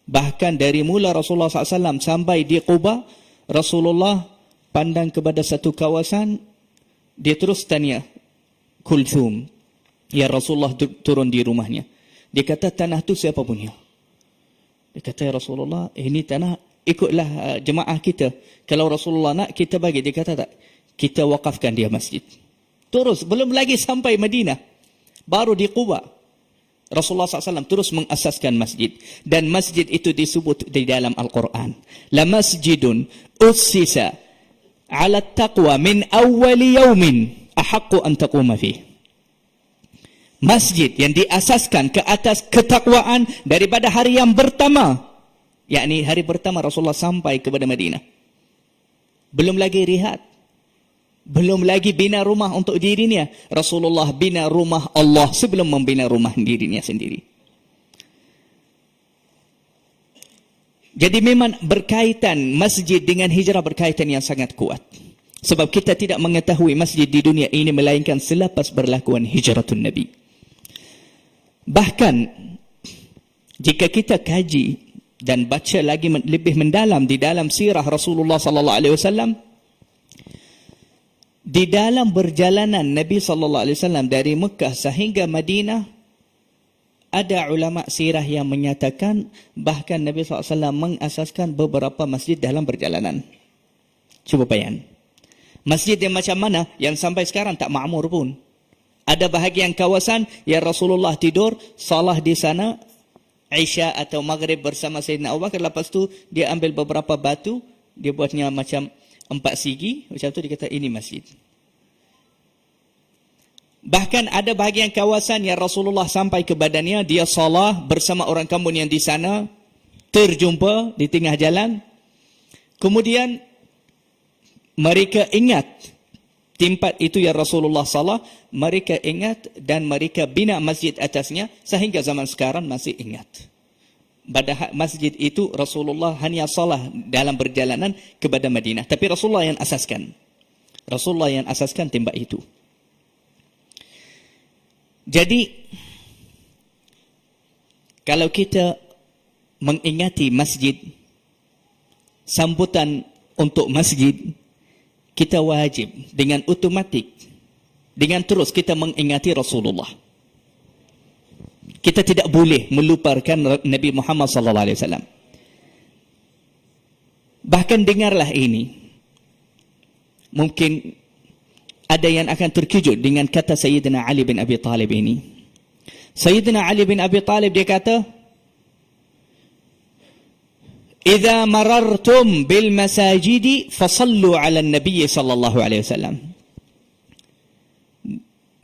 Bahkan dari mula Rasulullah SAW sampai di Quba, Rasulullah pandang kepada satu kawasan, dia terus tanya Kulthum, ya Rasulullah turun di rumahnya. Dia kata, tanah tu siapa punya? Dia kata, ya Rasulullah, ini tanah ikutlah jemaah kita. Kalau Rasulullah nak, kita bagi. Dia kata tak, kita wakafkan dia masjid. Terus, belum lagi sampai Madinah, baru di Quba, Rasulullah SAW terus mengasaskan masjid. Dan masjid itu disebut di dalam Al-Quran, la masjidun ussisa ala taqwa min awwali yaumin ahaqqu an taquma fihi. Masjid yang diasaskan ke atas ketakwaan daripada hari yang pertama, yakni hari pertama Rasulullah sampai kepada Madinah. Belum lagi rihat, belum lagi bina rumah untuk dirinya. Rasulullah bina rumah Allah sebelum membina rumah dirinya sendiri. Jadi memang berkaitan masjid dengan hijrah, berkaitan yang sangat kuat. Sebab kita tidak mengetahui masjid di dunia ini melainkan selepas berlakuan hijratun Nabi. Bahkan jika kita kaji dan baca lagi lebih mendalam di dalam sirah Rasulullah sallallahu alaihi wasallam, di dalam perjalanan Nabi sallallahu alaihi wasallam dari Mekah sehingga Madinah, ada ulama sirah yang menyatakan bahkan Nabi sallallahu alaihi wasallam mengasaskan beberapa masjid dalam perjalanan. Cuba bayang. Masjid yang macam mana yang sampai sekarang tak makmur pun. Ada bahagian kawasan yang Rasulullah tidur, salah di sana, Isya atau Maghrib bersama Sayyidina Abu Bakar. Lepas tu dia ambil beberapa batu, dia buatnya macam 4 sigi, macam tu dia kata ini masjid. Bahkan ada bahagian kawasan yang Rasulullah sampai ke badannya, dia salah bersama orang kampung yang di sana, terjumpa di tengah jalan. Kemudian mereka ingat tempat itu yang Rasulullah salah, mereka ingat dan mereka bina masjid atasnya sehingga zaman sekarang masih ingat. Padahal masjid itu Rasulullah hanya salah dalam perjalanan kepada Madinah, tapi Rasulullah yang asaskan. Rasulullah yang asaskan tempat itu. Jadi kalau kita mengingati masjid, sambutan untuk masjid, kita wajib dengan otomatik, dengan terus kita mengingati Rasulullah. Kita tidak boleh melupakan Nabi Muhammad sallallahu alaihi wasallam. Bahkan dengarlah ini. Mungkin ada yang akan terkejut dengan kata Sayyidina Ali bin Abi Talib ini. Sayyidina Ali bin Abi Talib dia kata, "Idza marartum bil masajidi fasallu 'ala an-nabiy sallallahu alaihi wasallam."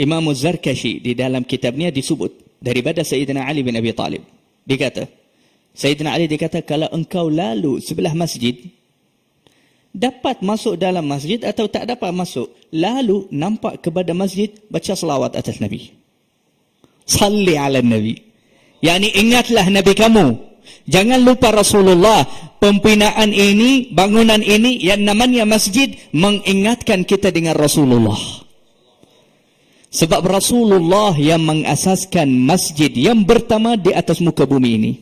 Imam Az-Zarkashi di dalam kitabnya disebut daripada Sayyidina Ali bin Abi Talib. Dia kata, Sayyidina Ali dia kata, kalau engkau lalu sebelah masjid, dapat masuk dalam masjid atau tak dapat masuk, lalu nampak kepada masjid, baca selawat atas Nabi. Salli 'ala an-nabi. Yani ingatlah Nabi kamu. Jangan lupa Rasulullah. Pembinaan ini, bangunan ini yang namanya masjid mengingatkan kita dengan Rasulullah. Sebab Rasulullah yang mengasaskan masjid yang pertama di atas muka bumi ini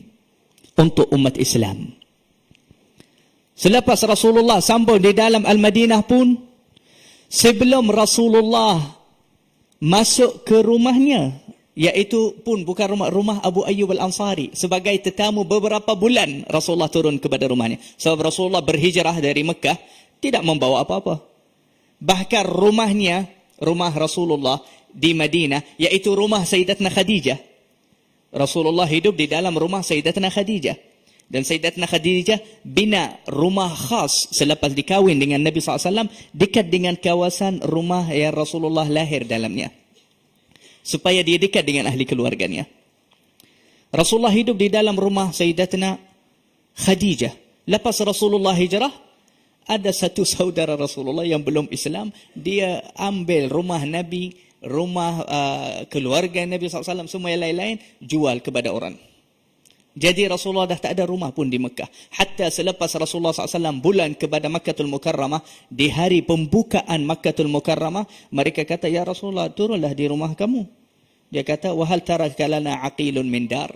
untuk umat Islam. Selepas Rasulullah sampai di dalam Al-Madinah pun, sebelum Rasulullah masuk ke rumahnya, iaitu pun bukan rumah Abu Ayyub Al-Ansari, sebagai tetamu beberapa bulan Rasulullah turun kepada rumahnya. Sebab Rasulullah berhijrah dari Mekah tidak membawa apa-apa. Bahkan rumahnya, rumah Rasulullah di Madinah, iaitu rumah Sayyidatuna Khadijah. Rasulullah hidup di dalam rumah Sayyidatuna Khadijah. Dan Sayyidatuna Khadijah bina rumah khas selepas dikawin dengan Nabi SAW dekat dengan kawasan rumah yang Rasulullah lahir dalamnya, supaya dia dekat dengan ahli keluarganya. Rasulullah hidup di dalam rumah Sayyidatuna Khadijah. Lepas Rasulullah hijrah, ada satu saudara Rasulullah yang belum Islam, dia ambil rumah Nabi, rumah keluarga Nabi SAW, semua yang lain-lain, jual kepada orang. Jadi Rasulullah dah tak ada rumah pun di Mekah. Hatta selepas Rasulullah SAW bulan kepada Makkatul Mukarramah, di hari pembukaan Makkatul Mukarramah, mereka kata, ya Rasulullah, turunlah di rumah kamu. Dia kata, wahal taraka lana aqilun min dar.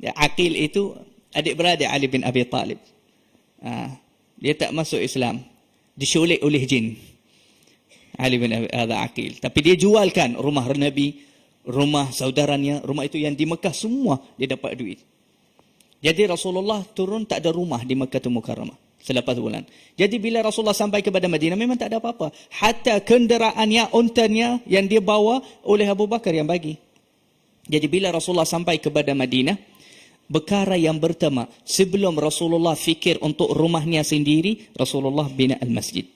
Aqil itu adik-beradik Ali bin Abi Talib. Dia tak masuk Islam, disyulik oleh jin. Ali bin Abi Aqil. Tapi dia jualkan rumah Nabi, rumah saudaranya, rumah itu yang di Mekah semua dia dapat duit. Jadi Rasulullah turun tak ada rumah di Makkatul Mukarramah selepas bulan. Jadi bila Rasulullah sampai kepada Madinah memang tak ada apa-apa. Hatta kenderaannya, untanya yang dia bawa oleh Abu Bakar yang bagi. Jadi bila Rasulullah sampai kepada Madinah, perkara yang pertama sebelum Rasulullah fikir untuk rumahnya sendiri, Rasulullah bina al-masjid.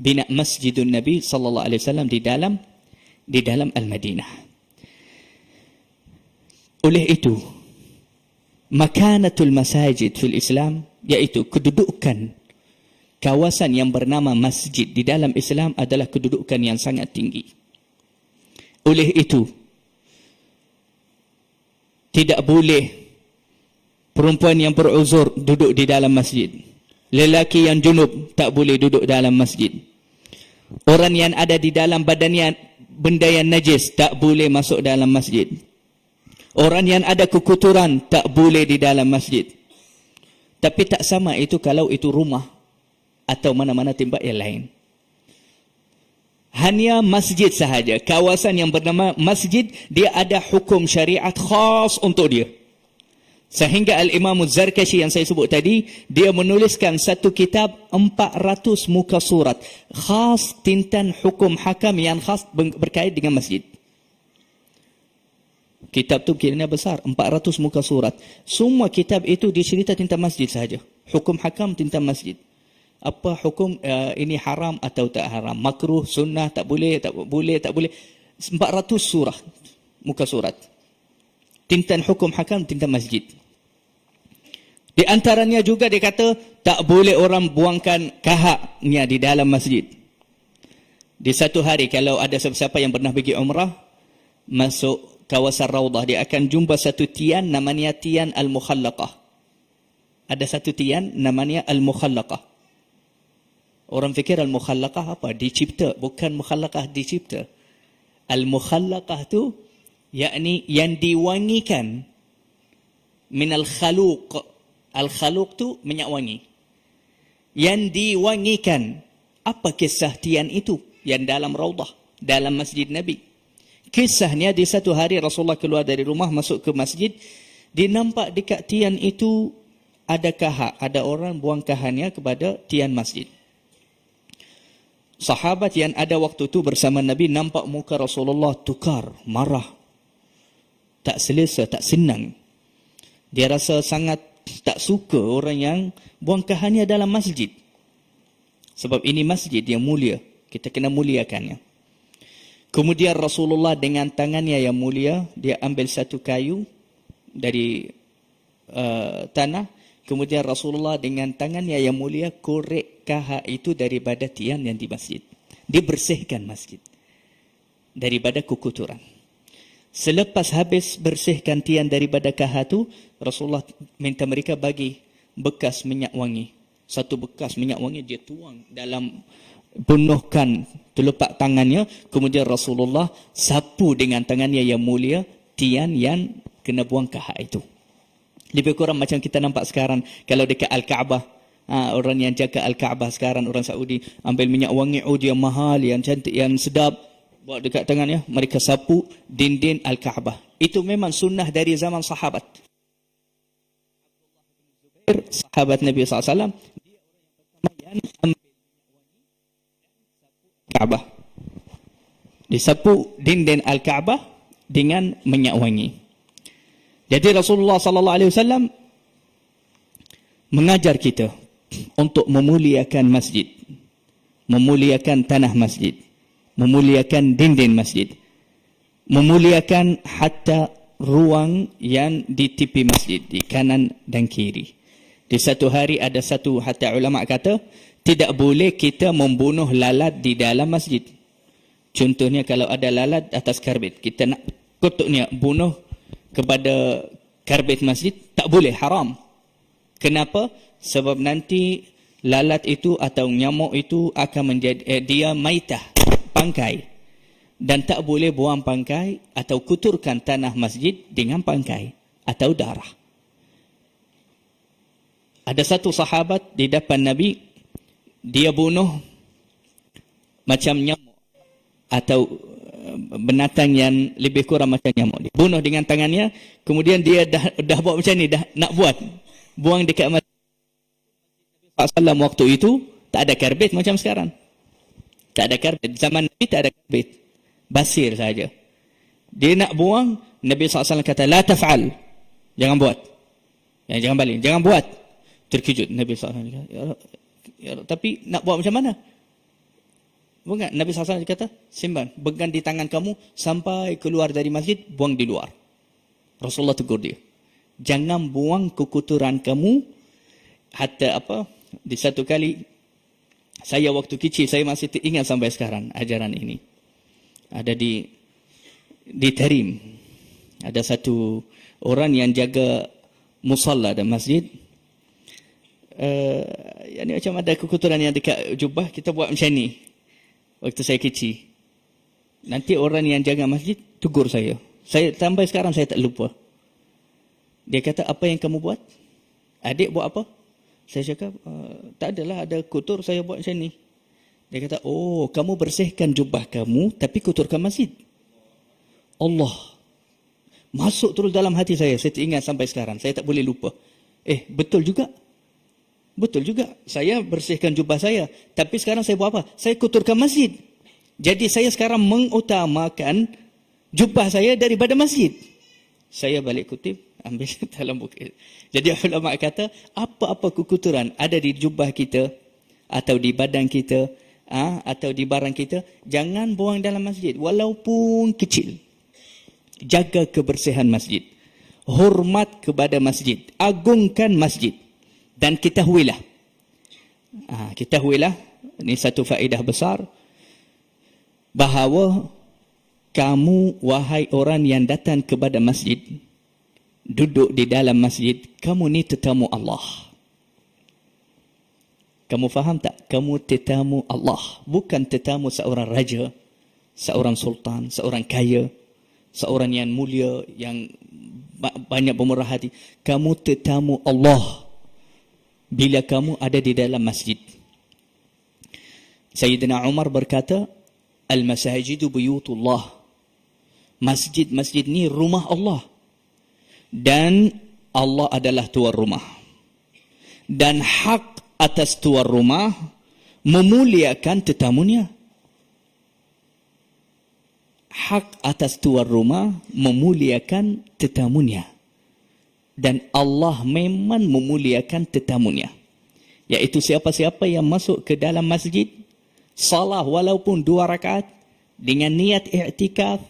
bina Masjidun Nabi sallallahu alaihi wasallam di dalam Al-Madinah. Oleh itu, makanatul masajid fil Islam, iaitu kedudukan kawasan yang bernama masjid di dalam Islam adalah kedudukan yang sangat tinggi. Oleh itu, tidak boleh perempuan yang beruzur duduk di dalam masjid. Lelaki yang junub tak boleh duduk dalam masjid. Orang yang ada di dalam badannya benda yang najis tak boleh masuk dalam masjid. Orang yang ada kekotoran tak boleh di dalam masjid. Tapi tak sama itu kalau itu rumah atau mana-mana tempat yang lain. Hanya masjid sahaja, kawasan yang bernama masjid, dia ada hukum syariat khas untuk dia. Sehingga Al-Imam Az-Zarkashi yang saya sebut tadi, dia menuliskan satu kitab 400 muka surat khas tentang hukum hakam yang khas berkait dengan masjid. Kitab tu kiranya besar, 400 muka surat. Semua kitab itu dicerita tentang masjid sahaja. Hukum hakam tentang masjid. Apa hukum ini haram atau tak haram, makruh, sunnah, tak boleh, tak boleh, tak boleh. 400 surah, muka surat tentang hukum hakam tentang masjid. Di antaranya juga dia kata tak boleh orang buangkan kahaknya di dalam masjid. Di satu hari kalau ada siapa yang pernah pergi umrah masuk kawasan Raudah, dia akan jumpa satu tian namanya tian Al-Mukhallaqah. Ada satu tian namanya Al-Mukhallaqah. Orang fikir Al-Mukhallaqah apa? Dicipta. Bukan Mukhallaqah dicipta. Al-Mukhallaqah tu yakni yang diwangikan minal khaluq. Al-khaluq tu minyak wangi. Yang diwangikan. Apa kisah tian itu? Yang dalam Raudah, dalam Masjid Nabi. Kisahnya di satu hari Rasulullah keluar dari rumah masuk ke masjid. Dia nampak dekat tian itu ada kahak. Ada orang buang kahannya kepada tian masjid. Sahabat yang ada waktu itu bersama Nabi nampak muka Rasulullah tukar, marah. Tak selesa, tak senang. Dia rasa sangat tak suka orang yang buang kahannya dalam masjid. Sebab ini masjid yang mulia. Kita kena muliakannya. Kemudian Rasulullah dengan tangannya yang mulia, dia ambil satu kayu dari tanah. Kemudian Rasulullah dengan tangannya yang mulia korek kahak itu daripada tian yang di masjid. Dia bersihkan masjid daripada kekotoran. Selepas habis bersihkan tian daripada kahak itu, Rasulullah minta mereka bagi bekas minyak wangi. Satu bekas minyak wangi dia tuang dalam penuhkan telapak tangannya. Kemudian Rasulullah sapu dengan tangannya yang mulia tian yang kena buang kahak itu. Lebih kurang macam kita nampak sekarang kalau dekat Al-Kaabah, orang yang jaga Al-Kaabah sekarang, orang Saudi ambil minyak wangi ud yang mahal, yang cantik, yang sedap, bawa dekat tangannya, mereka sapu dinding Al-Kaabah. Itu memang sunnah dari zaman sahabat. Sahabat Nabi SAW, dia orang yang pertama yang ambil Kaabah. Disapu dinding Al-Kaabah dengan minyak wangi. Jadi Rasulullah sallallahu alaihi wasallam mengajar kita untuk memuliakan masjid, memuliakan tanah masjid, memuliakan dinding masjid, memuliakan hatta ruang yang di tepi masjid, di kanan dan kiri. Di satu hari ada satu hatta ulama kata tidak boleh kita membunuh lalat di dalam masjid. Contohnya kalau ada lalat atas karbet, kita nak kutuknya bunuh kepada karbet masjid, tak boleh, haram. Kenapa? Sebab nanti lalat itu atau nyamuk itu akan menjadi dia maitah, pangkai. Dan tak boleh buang pangkai atau kuturkan tanah masjid dengan pangkai atau darah. Ada satu sahabat di depan Nabi, dia bunuh macam nyamuk atau binatang yang lebih kurang macam nyamuk. Dia bunuh dengan tangannya, kemudian dia dah buat macam ni, dah nak buang dekat masjid. Rasulullah waktu itu tak ada karbet macam sekarang. Tak ada karbet. Zaman Nabi tak ada karbet. Basir saja. Dia nak buang, Nabi SAW kata, la taf'al. Jangan buat. Jangan balik. Jangan buat. Terkejut Nabi SAW. Ya, tapi nak buat macam mana? Bukan, Nabi SAW kata, simpan, pegang di tangan kamu sampai keluar dari masjid, buang di luar. Rasulullah tegur dia. Jangan buang kekotoran kamu. Hatta apa, di satu kali, saya waktu kecil, saya masih ingat sampai sekarang ajaran ini. Ada di Tarim. Ada satu orang yang jaga musalla dan masjid. Yani macam ada kekotoran yang dekat jubah, kita buat macam ni. Waktu saya kecil. Nanti orang yang jaga masjid tegur saya. Saya sampai sekarang saya tak lupa. Dia kata, apa yang kamu buat? Adik buat apa? Saya cakap, tak adalah, ada kotor, saya buat macam ni. Dia kata, oh, kamu bersihkan jubah kamu, tapi kotorkan masjid. Allah. Masuk terus dalam hati saya ingat sampai sekarang. Saya tak boleh lupa. Betul juga. Betul juga, saya bersihkan jubah saya. Tapi sekarang saya buat apa? Saya kotorkan masjid. Jadi saya sekarang mengutamakan jubah saya daripada masjid. Saya balik kutip, ambil dalam buku. Jadi ulama kata, apa-apa kekotoran ada di jubah kita, atau di badan kita, atau di barang kita, jangan buang dalam masjid. Walaupun kecil. Jaga kebersihan masjid. Hormat kepada masjid. Agungkan masjid. Dan ketahuilah, ini satu faedah besar, bahawa kamu, wahai orang yang datang kepada masjid, duduk di dalam masjid, kamu ni tetamu Allah. Kamu faham tak? Kamu tetamu Allah, bukan tetamu seorang raja, seorang sultan, seorang kaya, seorang yang mulia, yang banyak pemurah hati. Kamu tetamu Allah bila kamu ada di dalam masjid. Sayyidina Umar berkata, Al-masajidu buyutullah. Masjid-masjid ni rumah Allah. Dan Allah adalah tuan rumah. Dan hak atas tuan rumah memuliakan tetamunya. Hak atas tuan rumah memuliakan tetamunya. Dan Allah memang memuliakan tetamunya. Iaitu siapa-siapa yang masuk ke dalam masjid, salah walaupun 2 rakaat, dengan niat i'tikaf,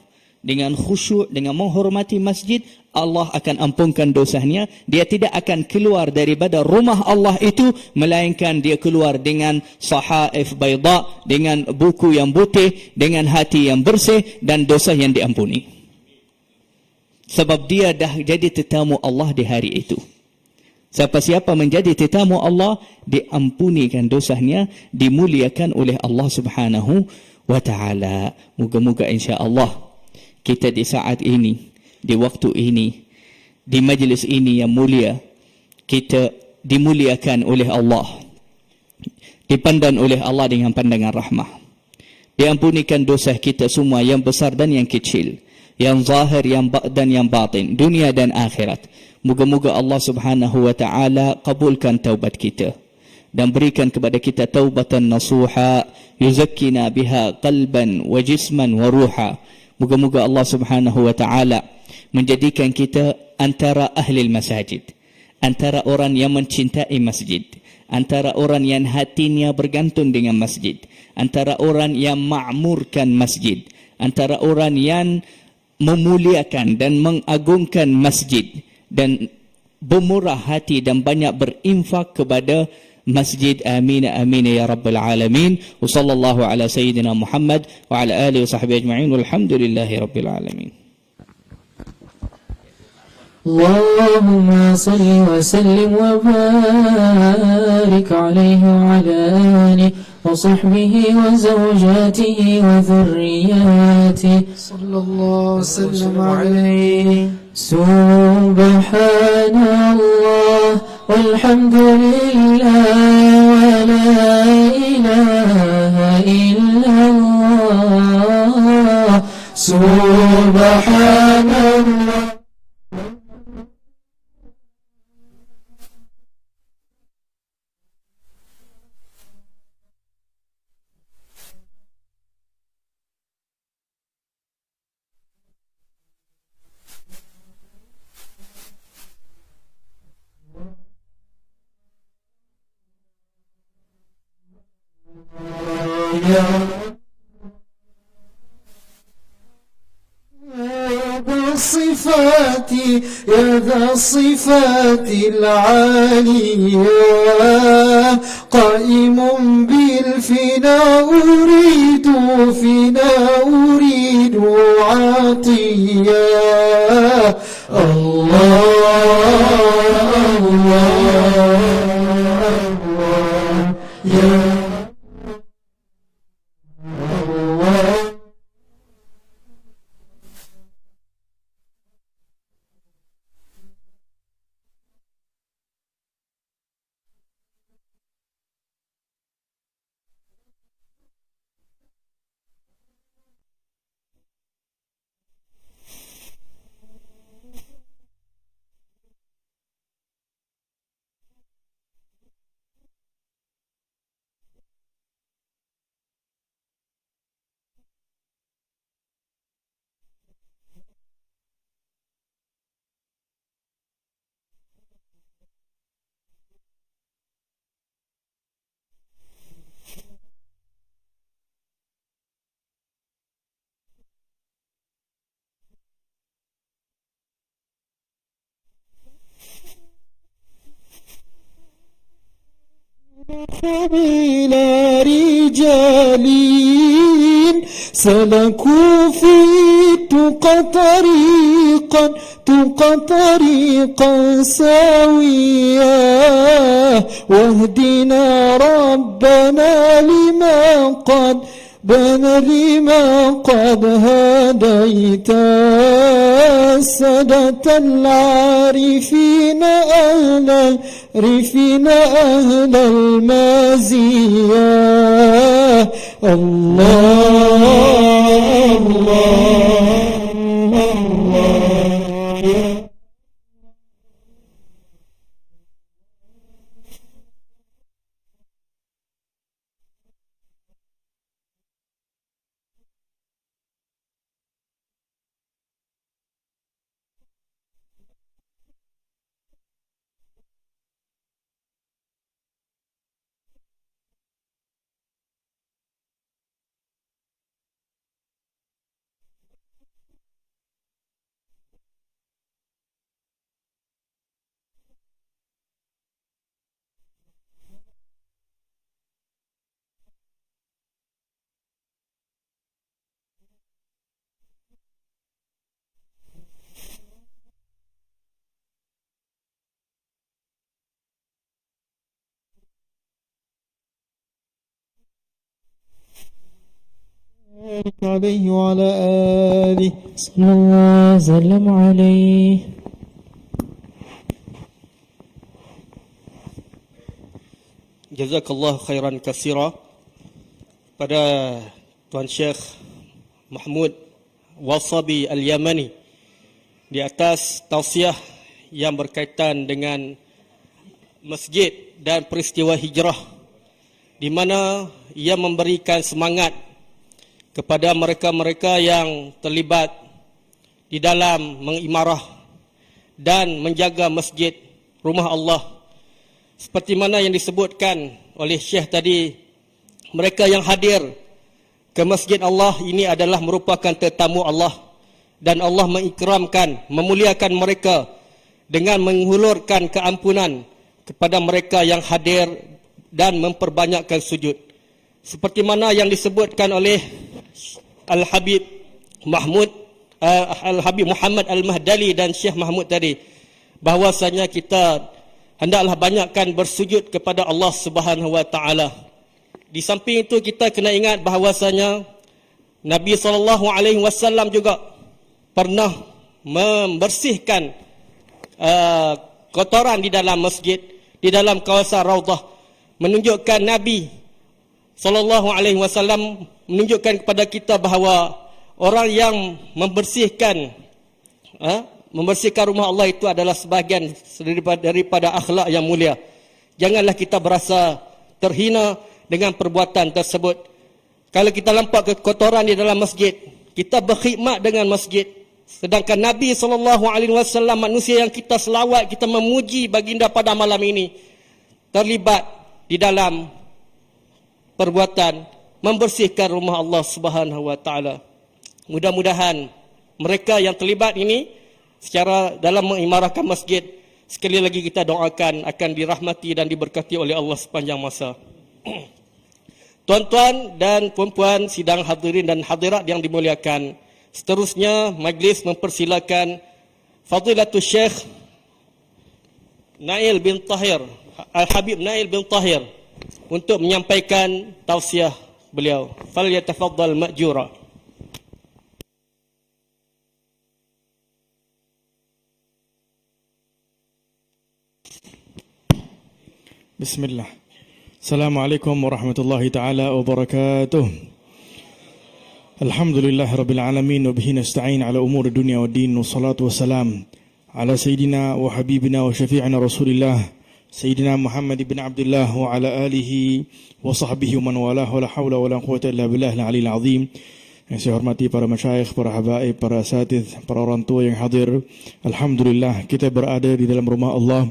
dengan khusyuk, dengan menghormati masjid, Allah akan ampunkan dosanya. Dia tidak akan keluar daripada rumah Allah itu, melainkan dia keluar dengan sahaif bayda, dengan buku yang putih, dengan hati yang bersih, dan dosa yang diampuni. Sebab dia dah jadi tetamu Allah di hari itu. Siapa-siapa menjadi tetamu Allah, diampunikan dosanya, dimuliakan oleh Allah Subhanahu wa ta'ala. Moga-moga insya-Allah kita di saat ini, di waktu ini, di majlis ini yang mulia, kita dimuliakan oleh Allah. Dipandang oleh Allah dengan pandangan rahmah. Diampunikan dosa kita semua, yang besar dan yang kecil, yang zahir, dan yang batin, dunia dan akhirat. Moga-moga Allah Subhanahu wa ta'ala kabulkan taubat kita dan berikan kepada kita taubatan nasuha, yuzakkina biha qalban wa jisman wa ruha. Moga-moga Allah Subhanahu wa ta'ala menjadikan kita antara ahli masajid, antara orang yang mencintai masjid, antara orang yang hatinya bergantung dengan masjid, antara orang yang ma'murkan masjid, antara orang yang memuliakan dan mengagungkan masjid, dan bermurah hati dan banyak berinfak kepada masjid. Amin amin ya rabbal alamin. Wa sallallahu ala sayyidina Muhammad wa ala alihi wa sahbihi ajma'in. Walhamdulillahi rabbil alamin. اللهم صل وسلم وبارك عليه وعلى آله وصحبه وزوجاته وذرياته صلى الله وسلم عليه. سبحان الله والحمد لله ولا إله إلا الله. سبحان الله. Yeah. الصفات يا ذا الصفات العالية قائم بالفنا أريد فينا أريد عطية الله يا إلى رجال سلكوا في تقى طريقا سويا واهدنا ربنا لما قد هديت السادة العارفين أهل المزية الله عليه وعلى آله صلى الله وسلم عليه. Jazakallah khairan katsira pada Tuan Syekh Mahmud Wasabi Al-Yamani di atas tausiah yang berkaitan dengan masjid dan peristiwa hijrah, di mana ia memberikan semangat kepada mereka-mereka yang terlibat di dalam mengimarah dan menjaga masjid rumah Allah. Seperti mana yang disebutkan oleh Syekh tadi, mereka yang hadir ke masjid Allah ini adalah merupakan tetamu Allah, dan Allah mengikramkan, memuliakan mereka dengan menghulurkan keampunan kepada mereka yang hadir dan memperbanyakkan sujud. Seperti mana yang disebutkan oleh Al-Habib Muhammad Al-Mahdali dan Syekh Mahmud tadi, bahwasanya kita hendaklah banyakkan bersujud kepada Allah Subhanahu wa taala. Di samping itu kita kena ingat bahwasanya Nabi SAW juga pernah membersihkan kotoran di dalam masjid, di dalam kawasan Raudhah, menunjukkan Nabi SAW menunjukkan kepada kita bahawa orang yang membersihkan rumah Allah itu adalah sebahagian daripada akhlak yang mulia. Janganlah kita berasa terhina dengan perbuatan tersebut. Kalau kita nampak kekotoran di dalam masjid, kita berkhidmat dengan masjid. Sedangkan Nabi SAW, manusia yang kita selawat, kita memuji baginda pada malam ini, terlibat di dalam perbuatan membersihkan rumah Allah Subhanahu wa taala. Mudah-mudahan mereka yang terlibat ini secara dalam mengimarahkan masjid. Sekali lagi kita doakan akan dirahmati dan diberkati oleh Allah sepanjang masa. Tuan-tuan dan puan-puan sidang hadirin dan hadirat yang dimuliakan, seterusnya majlis mempersilakan Fadilatul Syekh Nail bin Tahir, Al-Habib Nail bin Tahir untuk menyampaikan tausiah beliau. Falyatafaddal ma'jura. Bismillah. Assalamualaikum warahmatullahi taala wabarakatuh. Alhamdulillah rabbil alamin wa bihi nasta'in ala umuri dunya waddin, wassalatu wassalam ala sayyidina wa habibina wa syafi'ina Rasulillah Sayyidina Muhammad ibn Abdullah wa ala alihi wa sahbihi wa man walah, wa la hawla wa la quwwata illa billah al-'aliyyil 'azim. Yang saya hormati para masyayikh, para habaib, para asatidz, para orang tua yang hadir. Alhamdulillah kita berada di dalam rumah Allah.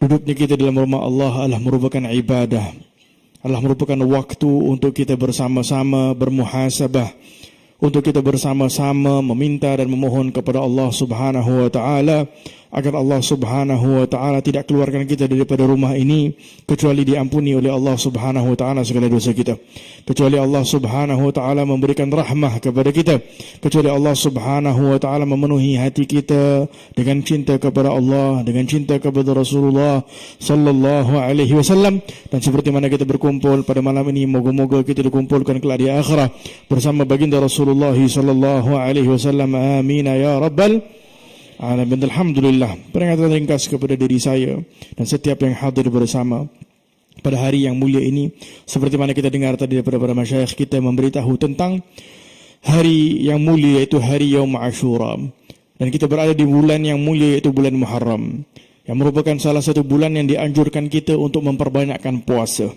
Duduknya kita dalam rumah Allah adalah merupakan ibadah, adalah merupakan waktu untuk kita bersama-sama bermuhasabah, untuk kita bersama-sama meminta dan memohon kepada Allah Subhanahu wa taala agar Allah Subhanahu wa taala tidak keluarkan kita daripada rumah ini kecuali diampuni oleh Allah Subhanahu wa taala segala dosa kita, kecuali Allah Subhanahu wa taala memberikan rahmah kepada kita, kecuali Allah Subhanahu wa taala memenuhi hati kita dengan cinta kepada Allah, dengan cinta kepada Rasulullah sallallahu alaihi wasallam. Dan seperti mana kita berkumpul pada malam ini, moga-moga kita dikumpulkan kelak di akhirat bersama baginda Rasulullah sallallahu alaihi wasallam. Amin ya rabbal alamin. Alhamdulillah, peringatan ringkas kepada diri saya dan setiap yang hadir bersama pada hari yang mulia ini. Seperti mana kita dengar tadi daripada para masyayikh kita memberitahu tentang hari yang mulia, yaitu hari Yaum Ashura. Dan kita berada di bulan yang mulia, yaitu bulan Muharram, yang merupakan salah satu bulan yang dianjurkan kita untuk memperbanyakkan puasa.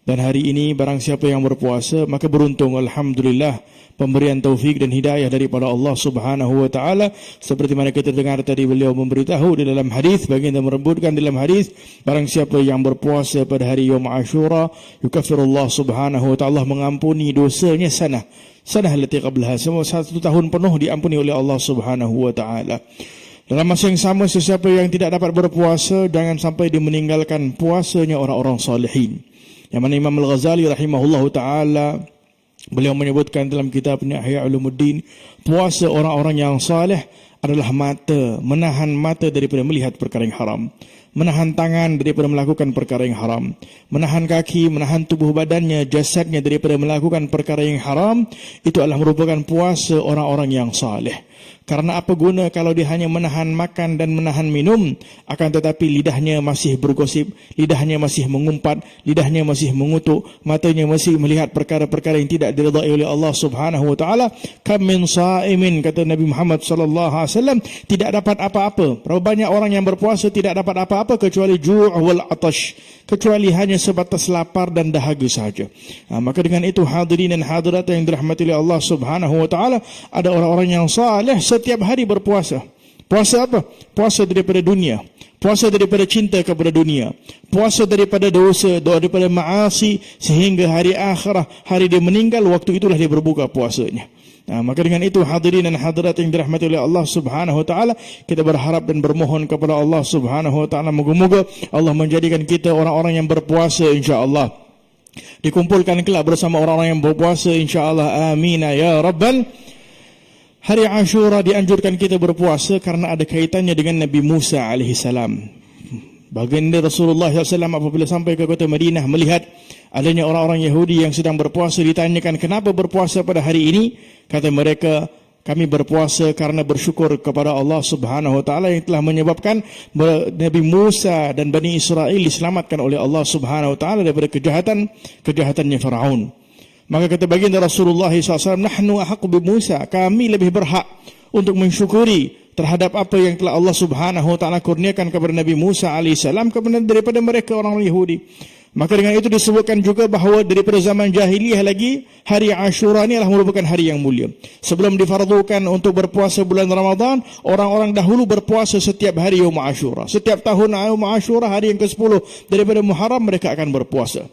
Dan hari ini barang siapa yang berpuasa maka beruntung, alhamdulillah, pemberian taufik dan hidayah daripada Allah Subhanahu wa taala. Seperti mana kita dengar tadi beliau memberitahu di dalam hadis, baginda merebutkan dalam hadis, barang siapa yang berpuasa pada hari Yaum Ashura, yukaffirullah Subhanahu wa taala, mengampuni dosanya sanah allati qablaha, semua 1 tahun penuh diampuni oleh Allah Subhanahu wa taala. Dalam masa yang sama, sesiapa yang tidak dapat berpuasa jangan sampai dia meninggalkan puasanya orang-orang salihin. Yang mana Imam Al-Ghazali rahimahullahu taala beliau menyebutkan dalam kitabnya Ihya Ulumuddin, puasa orang-orang yang saleh adalah mata, menahan mata daripada melihat perkara yang haram, menahan tangan daripada melakukan perkara yang haram, menahan kaki, menahan tubuh badannya, jasadnya daripada melakukan perkara yang haram. Itu adalah merupakan puasa orang-orang yang saleh. Karena apa guna kalau dia hanya menahan makan dan menahan minum, akan tetapi lidahnya masih bergosip, lidahnya masih mengumpat, lidahnya masih mengutuk, matanya masih melihat perkara-perkara yang tidak diridai oleh Allah Subhanahu wa taala. Kam min shaimin, kata Nabi Muhammad sallallahu alaihi wasallam, tidak dapat apa-apa. Berapa banyak orang yang berpuasa tidak dapat apa-apa kecuali ju' wal atash, kecuali hanya sebatas lapar dan dahaga saja. Maka dengan itu hadirin dan hadirat yang dirahmati oleh Allah Subhanahu wa taala, ada orang-orang yang saleh setiap hari berpuasa. Puasa apa? Puasa daripada dunia, puasa daripada cinta kepada dunia, puasa daripada dosa, daripada maasi, sehingga hari akhirah, hari dia meninggal, waktu itulah dia berbuka puasanya. Maka dengan itu hadirin dan hadirat yang dirahmati oleh Allah Subhanahu wa taala, kita berharap dan bermohon kepada Allah Subhanahu wa taala, moga-moga Allah menjadikan kita orang-orang yang berpuasa insya-Allah, dikumpulkan kelak bersama orang-orang yang berpuasa insya-Allah. Amin ya rabbal. Hari Ashura dianjurkan kita berpuasa karena ada kaitannya dengan Nabi Musa alaihissalam. Baginda Rasulullah SAW apabila sampai ke kota Madinah melihat adanya orang-orang Yahudi yang sedang berpuasa, ditanyakan kenapa berpuasa pada hari ini. Kata mereka, kami berpuasa karena bersyukur kepada Allah Subhanahu wa taala yang telah menyebabkan Nabi Musa dan Bani Israel diselamatkan oleh Allah Subhanahu wa taala daripada kejahatannya Firaun. Maka kata baginda Rasulullah SAW, nahnu ahaqu bi Musa, kami lebih berhak untuk mensyukuri terhadap apa yang telah Allah Subhanahu wa taala kurniakan kepada Nabi Musa alaihissalam daripada mereka orang Yahudi. Maka dengan itu disebutkan juga bahawa daripada zaman jahiliyah lagi, hari Ashura ini adalah merupakan hari yang mulia. Sebelum difardukan untuk berpuasa bulan Ramadan, orang-orang dahulu berpuasa setiap hari Yaum Ashura. Setiap tahun Yaum Ashura, hari yang ke-10 daripada Muharram, mereka akan berpuasa.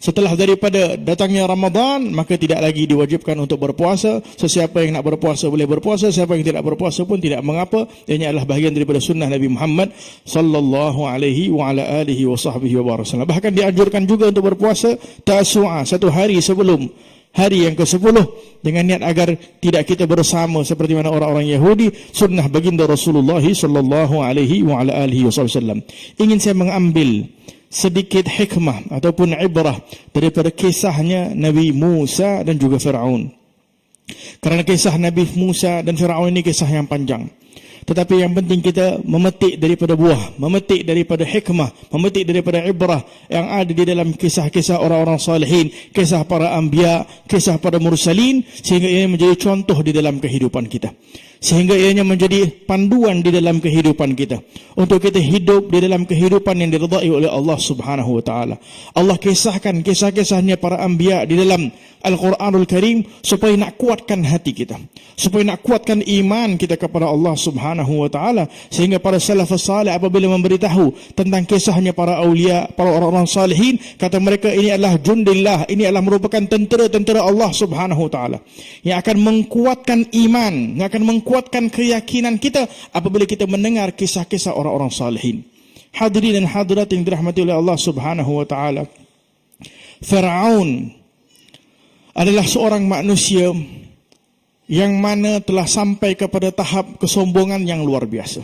Setelah daripada datangnya Ramadan, maka tidak lagi diwajibkan untuk berpuasa. Sesiapa yang nak berpuasa boleh berpuasa, siapa yang tidak berpuasa pun tidak mengapa. Ini adalah bahagian daripada sunnah Nabi Muhammad sallallahu alaihi wa ala alihi wa sahbihi wa wasallam. Bahkan dianjurkan juga untuk berpuasa Tasu'a, satu hari sebelum hari yang ke-10, dengan niat agar tidak kita bersama seperti mana orang-orang Yahudi. Sunnah baginda Rasulullah sallallahu alaihi wa ala alihi wasallam. Ingin saya mengambil sedikit hikmah ataupun ibrah daripada kisahnya Nabi Musa dan juga Fir'aun. Kerana kisah Nabi Musa dan Fir'aun ini kisah yang panjang. Tetapi yang penting kita memetik daripada buah, memetik daripada hikmah, memetik daripada ibrah yang ada di dalam kisah-kisah orang-orang salihin, kisah para anbiya, kisah para mursalin, sehingga ia menjadi contoh di dalam kehidupan kita. Sehingga ianya menjadi panduan di dalam kehidupan kita, untuk kita hidup di dalam kehidupan yang diridai oleh Allah Subhanahu wa taala. Allah kisahkan kisah-kisahnya para anbiya di dalam Al-Quranul Karim supaya nak kuatkan hati kita, supaya nak kuatkan iman kita kepada Allah Subhanahu wa taala. Sehingga para salafus salih apabila memberitahu tentang kisahnya para aulia, para orang-orang salihin, kata mereka ini adalah jundillah, ini adalah merupakan tentera-tentera Allah Subhanahu wa taala yang akan mengkuatkan iman, yang akan mengkuatkan keyakinan kita apabila kita mendengar kisah-kisah orang-orang salihin. Hadirin dan hadirat yang dirahmati oleh Allah Subhanahu wa taala, Fir'aun adalah seorang manusia yang mana telah sampai kepada tahap kesombongan yang luar biasa.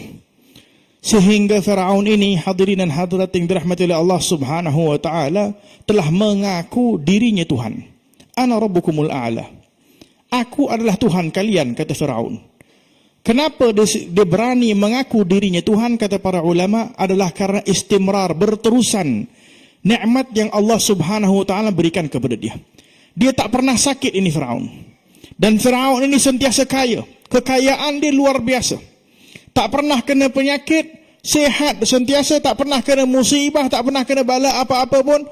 Sehingga Fir'aun ini, hadirin dan hadirat yang dirahmati oleh Allah Subhanahu wa taala, telah mengaku dirinya Tuhan. Ana rabbukumul a'la. Aku adalah Tuhan kalian, kata Fir'aun. Kenapa dia berani mengaku dirinya Tuhan, kata para ulama, adalah karena istimrar, berterusan nikmat yang Allah Subhanahu wa taala berikan kepada dia. Dia tak pernah sakit ini Fir'aun. Dan Fir'aun ini sentiasa kaya. Kekayaan dia luar biasa. Tak pernah kena penyakit, sehat sentiasa, tak pernah kena musibah, tak pernah kena bala apa-apa pun.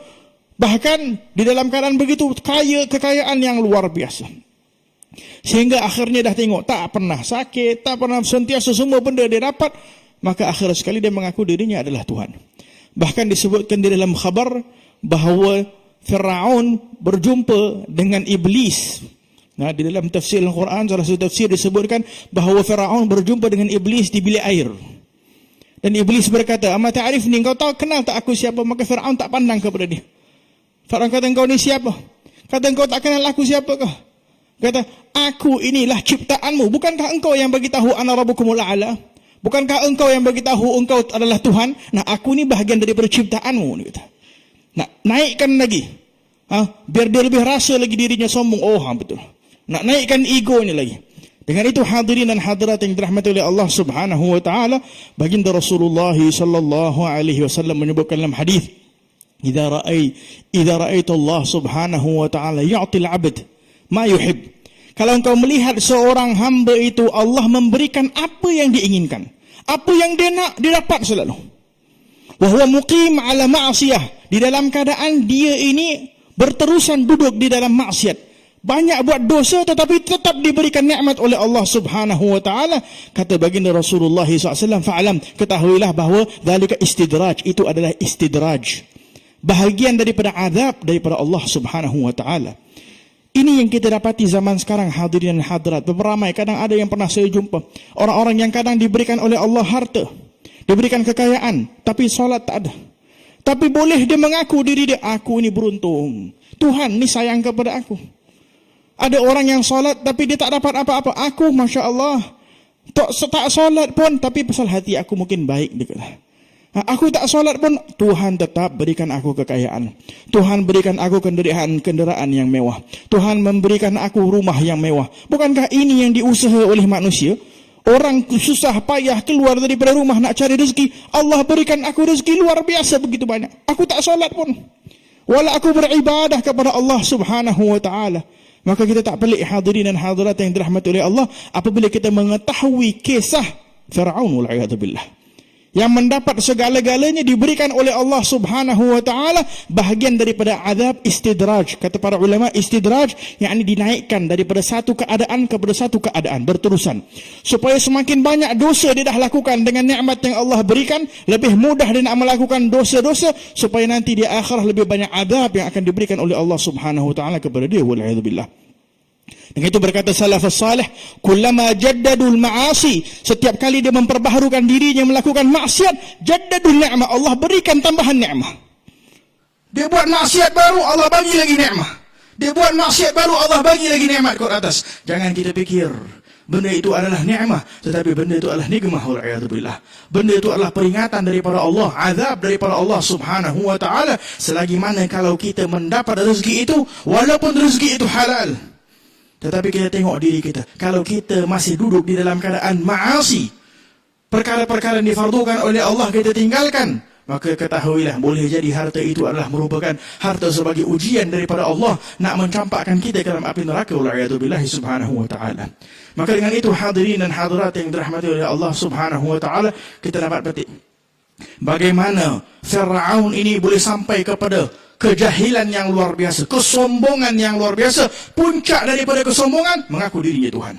Bahkan di dalam keadaan begitu kaya, kekayaan yang luar biasa. Sehingga akhirnya dah tengok tak pernah sakit, tak pernah, sentiasa semua benda dia dapat. Maka akhir sekali dia mengaku dirinya adalah Tuhan. Bahkan disebutkan di dalam khabar bahawa Fir'aun berjumpa dengan iblis. Nah, di dalam tafsir Al-Quran, salah satu tafsir disebutkan bahawa Fir'aun berjumpa dengan iblis di bilik air. Dan iblis berkata, "Ama ta'rifni, engkau tahu kenal tak aku siapa?" Maka Fir'aun tak pandang kepada dia. Fir'aun kata, "Engkau ni siapa?" Kata, "Engkau tak kenal aku siapakah?" Kata, "Aku inilah ciptaanmu. Bukankah engkau yang bagi tahu ana rabbukumul a'la? Bukankah engkau yang bagi tahu engkau adalah Tuhan? Nah, aku ni bahagian daripada ciptaanmu." Dia kata. Nak naikkan lagi, biar dia lebih rasa lagi dirinya sombong. Oh, betul. Nak naikkan egonya lagi. Dengan itu hadirin dan hadirat yang dirahmati oleh Allah Subhanahu wa taala, baginda Rasulullah sallallahu alaihi wasallam menyebutkan dalam hadis, "Idza ra'aita Allah Subhanahu wa taala yu'til 'abd ma yuhib." Kalau engkau melihat seorang hamba itu Allah memberikan apa yang diinginkan, apa yang dia nak, dia dapat selalu. Wa huwa muqim 'ala ma'siyah, di dalam keadaan dia ini berterusan duduk di dalam maksiat, banyak buat dosa tetapi tetap diberikan nikmat oleh Allah Subhanahu wa taala. Kata baginda Rasulullah SAW, "Fa'lam, ketahuilah bahawa zalika istidraj." Itu adalah istidraj, bahagian daripada azab daripada Allah Subhanahu wa taala. Ini yang kita dapati zaman sekarang, hadirin dan hadirat. Beramai kadang ada yang pernah saya jumpa, orang-orang yang kadang diberikan oleh Allah harta, diberikan kekayaan, tapi solat tak ada. Tapi boleh dia mengaku diri dia, "Aku ini beruntung, Tuhan ni sayang kepada aku." Ada orang yang solat tapi dia tak dapat apa-apa. "Aku, Masya Allah, tak solat pun, tapi pasal hati aku mungkin baik." Dia kata, "Aku tak solat pun, Tuhan tetap berikan aku kekayaan. Tuhan berikan aku kenderaan yang mewah. Tuhan memberikan aku rumah yang mewah." Bukankah ini yang diusaha oleh manusia? Orang susah payah keluar daripada rumah nak cari rezeki, Allah berikan aku rezeki luar biasa begitu banyak. Aku tak solat pun, wala aku beribadah kepada Allah Subhanahu wa taala. Maka kita tak pelik, hadirin dan hadirat yang dirahmati oleh Allah, apabila kita mengetahui kisah Fir'aun wal a'yadu billah. yang mendapat segala-galanya diberikan oleh Allah Subhanahu wa taala, bahagian daripada azab istidraj. Kata para ulama, istidraj yakni dinaikkan daripada satu keadaan kepada satu keadaan berterusan, supaya semakin banyak dosa dia dah lakukan dengan nikmat yang Allah berikan, lebih mudah dia nak melakukan dosa-dosa, supaya nanti di akhirah lebih banyak azab yang akan diberikan oleh Allah Subhanahu wa taala kepada dia. Wal'iyadzubillah. Dengan itu berkata salafus salih, kullama jaddadul ma'asi, setiap kali dia memperbaharukan dirinya melakukan maksiat, jaddadul ni'mah, Allah berikan tambahan nikmat. Dia buat maksiat baru, Allah bagi lagi nikmat. Dia buat maksiat baru, Allah bagi lagi nikmat ke atas. Jangan kita fikir benda itu adalah nikmat, tetapi benda itu adalah nikmah. Wal'iyadzubillah. Benda itu adalah peringatan daripada Allah, azab daripada Allah Subhanahu wa taala. Selagi mana kalau kita mendapat rezeki itu, walaupun rezeki itu halal, tetapi kita tengok diri kita, kalau kita masih duduk di dalam keadaan ma'asi, perkara-perkara yang difardukan oleh Allah kita tinggalkan, maka ketahuilah boleh jadi harta itu adalah merupakan harta sebagai ujian daripada Allah nak mencampakkan kita ke dalam api neraka. Wal'iyadzubillah subhanahu wa ta'ala. Maka dengan itu hadirin dan hadirat yang dirahmati oleh Allah Subhanahu wa ta'ala, kita dapat petik bagaimana Fir'aun ini boleh sampai kepada kejahilan yang luar biasa, kesombongan yang luar biasa. Puncak daripada kesombongan, mengaku dirinya Tuhan,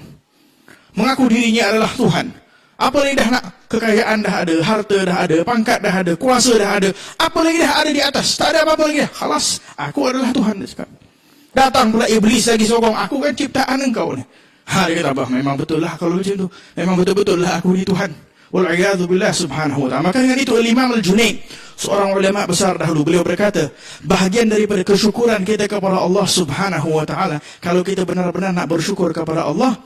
mengaku dirinya adalah Tuhan. Apa lagi dah nak? Kekayaan dah ada, harta dah ada, pangkat dah ada, kuasa dah ada, apa lagi dah ada di atas? Tak ada apa-apa lagi dah. Khalas, aku adalah Tuhan. Datang pula iblis lagi sokong, aku kan ciptaan engkau ni. Dia kata, abah, memang betul lah kalau macam tu, memang betul-betul lah aku ni Tuhan. Wal'iyadzubillah subhanahu wa ta'ala. Maka dengan itu Imam Al-Junaid, seorang ulama besar dahulu, beliau berkata, bahagian daripada kesyukuran kita kepada Allah Subhanahu wa ta'ala, kalau kita benar-benar nak bersyukur kepada Allah,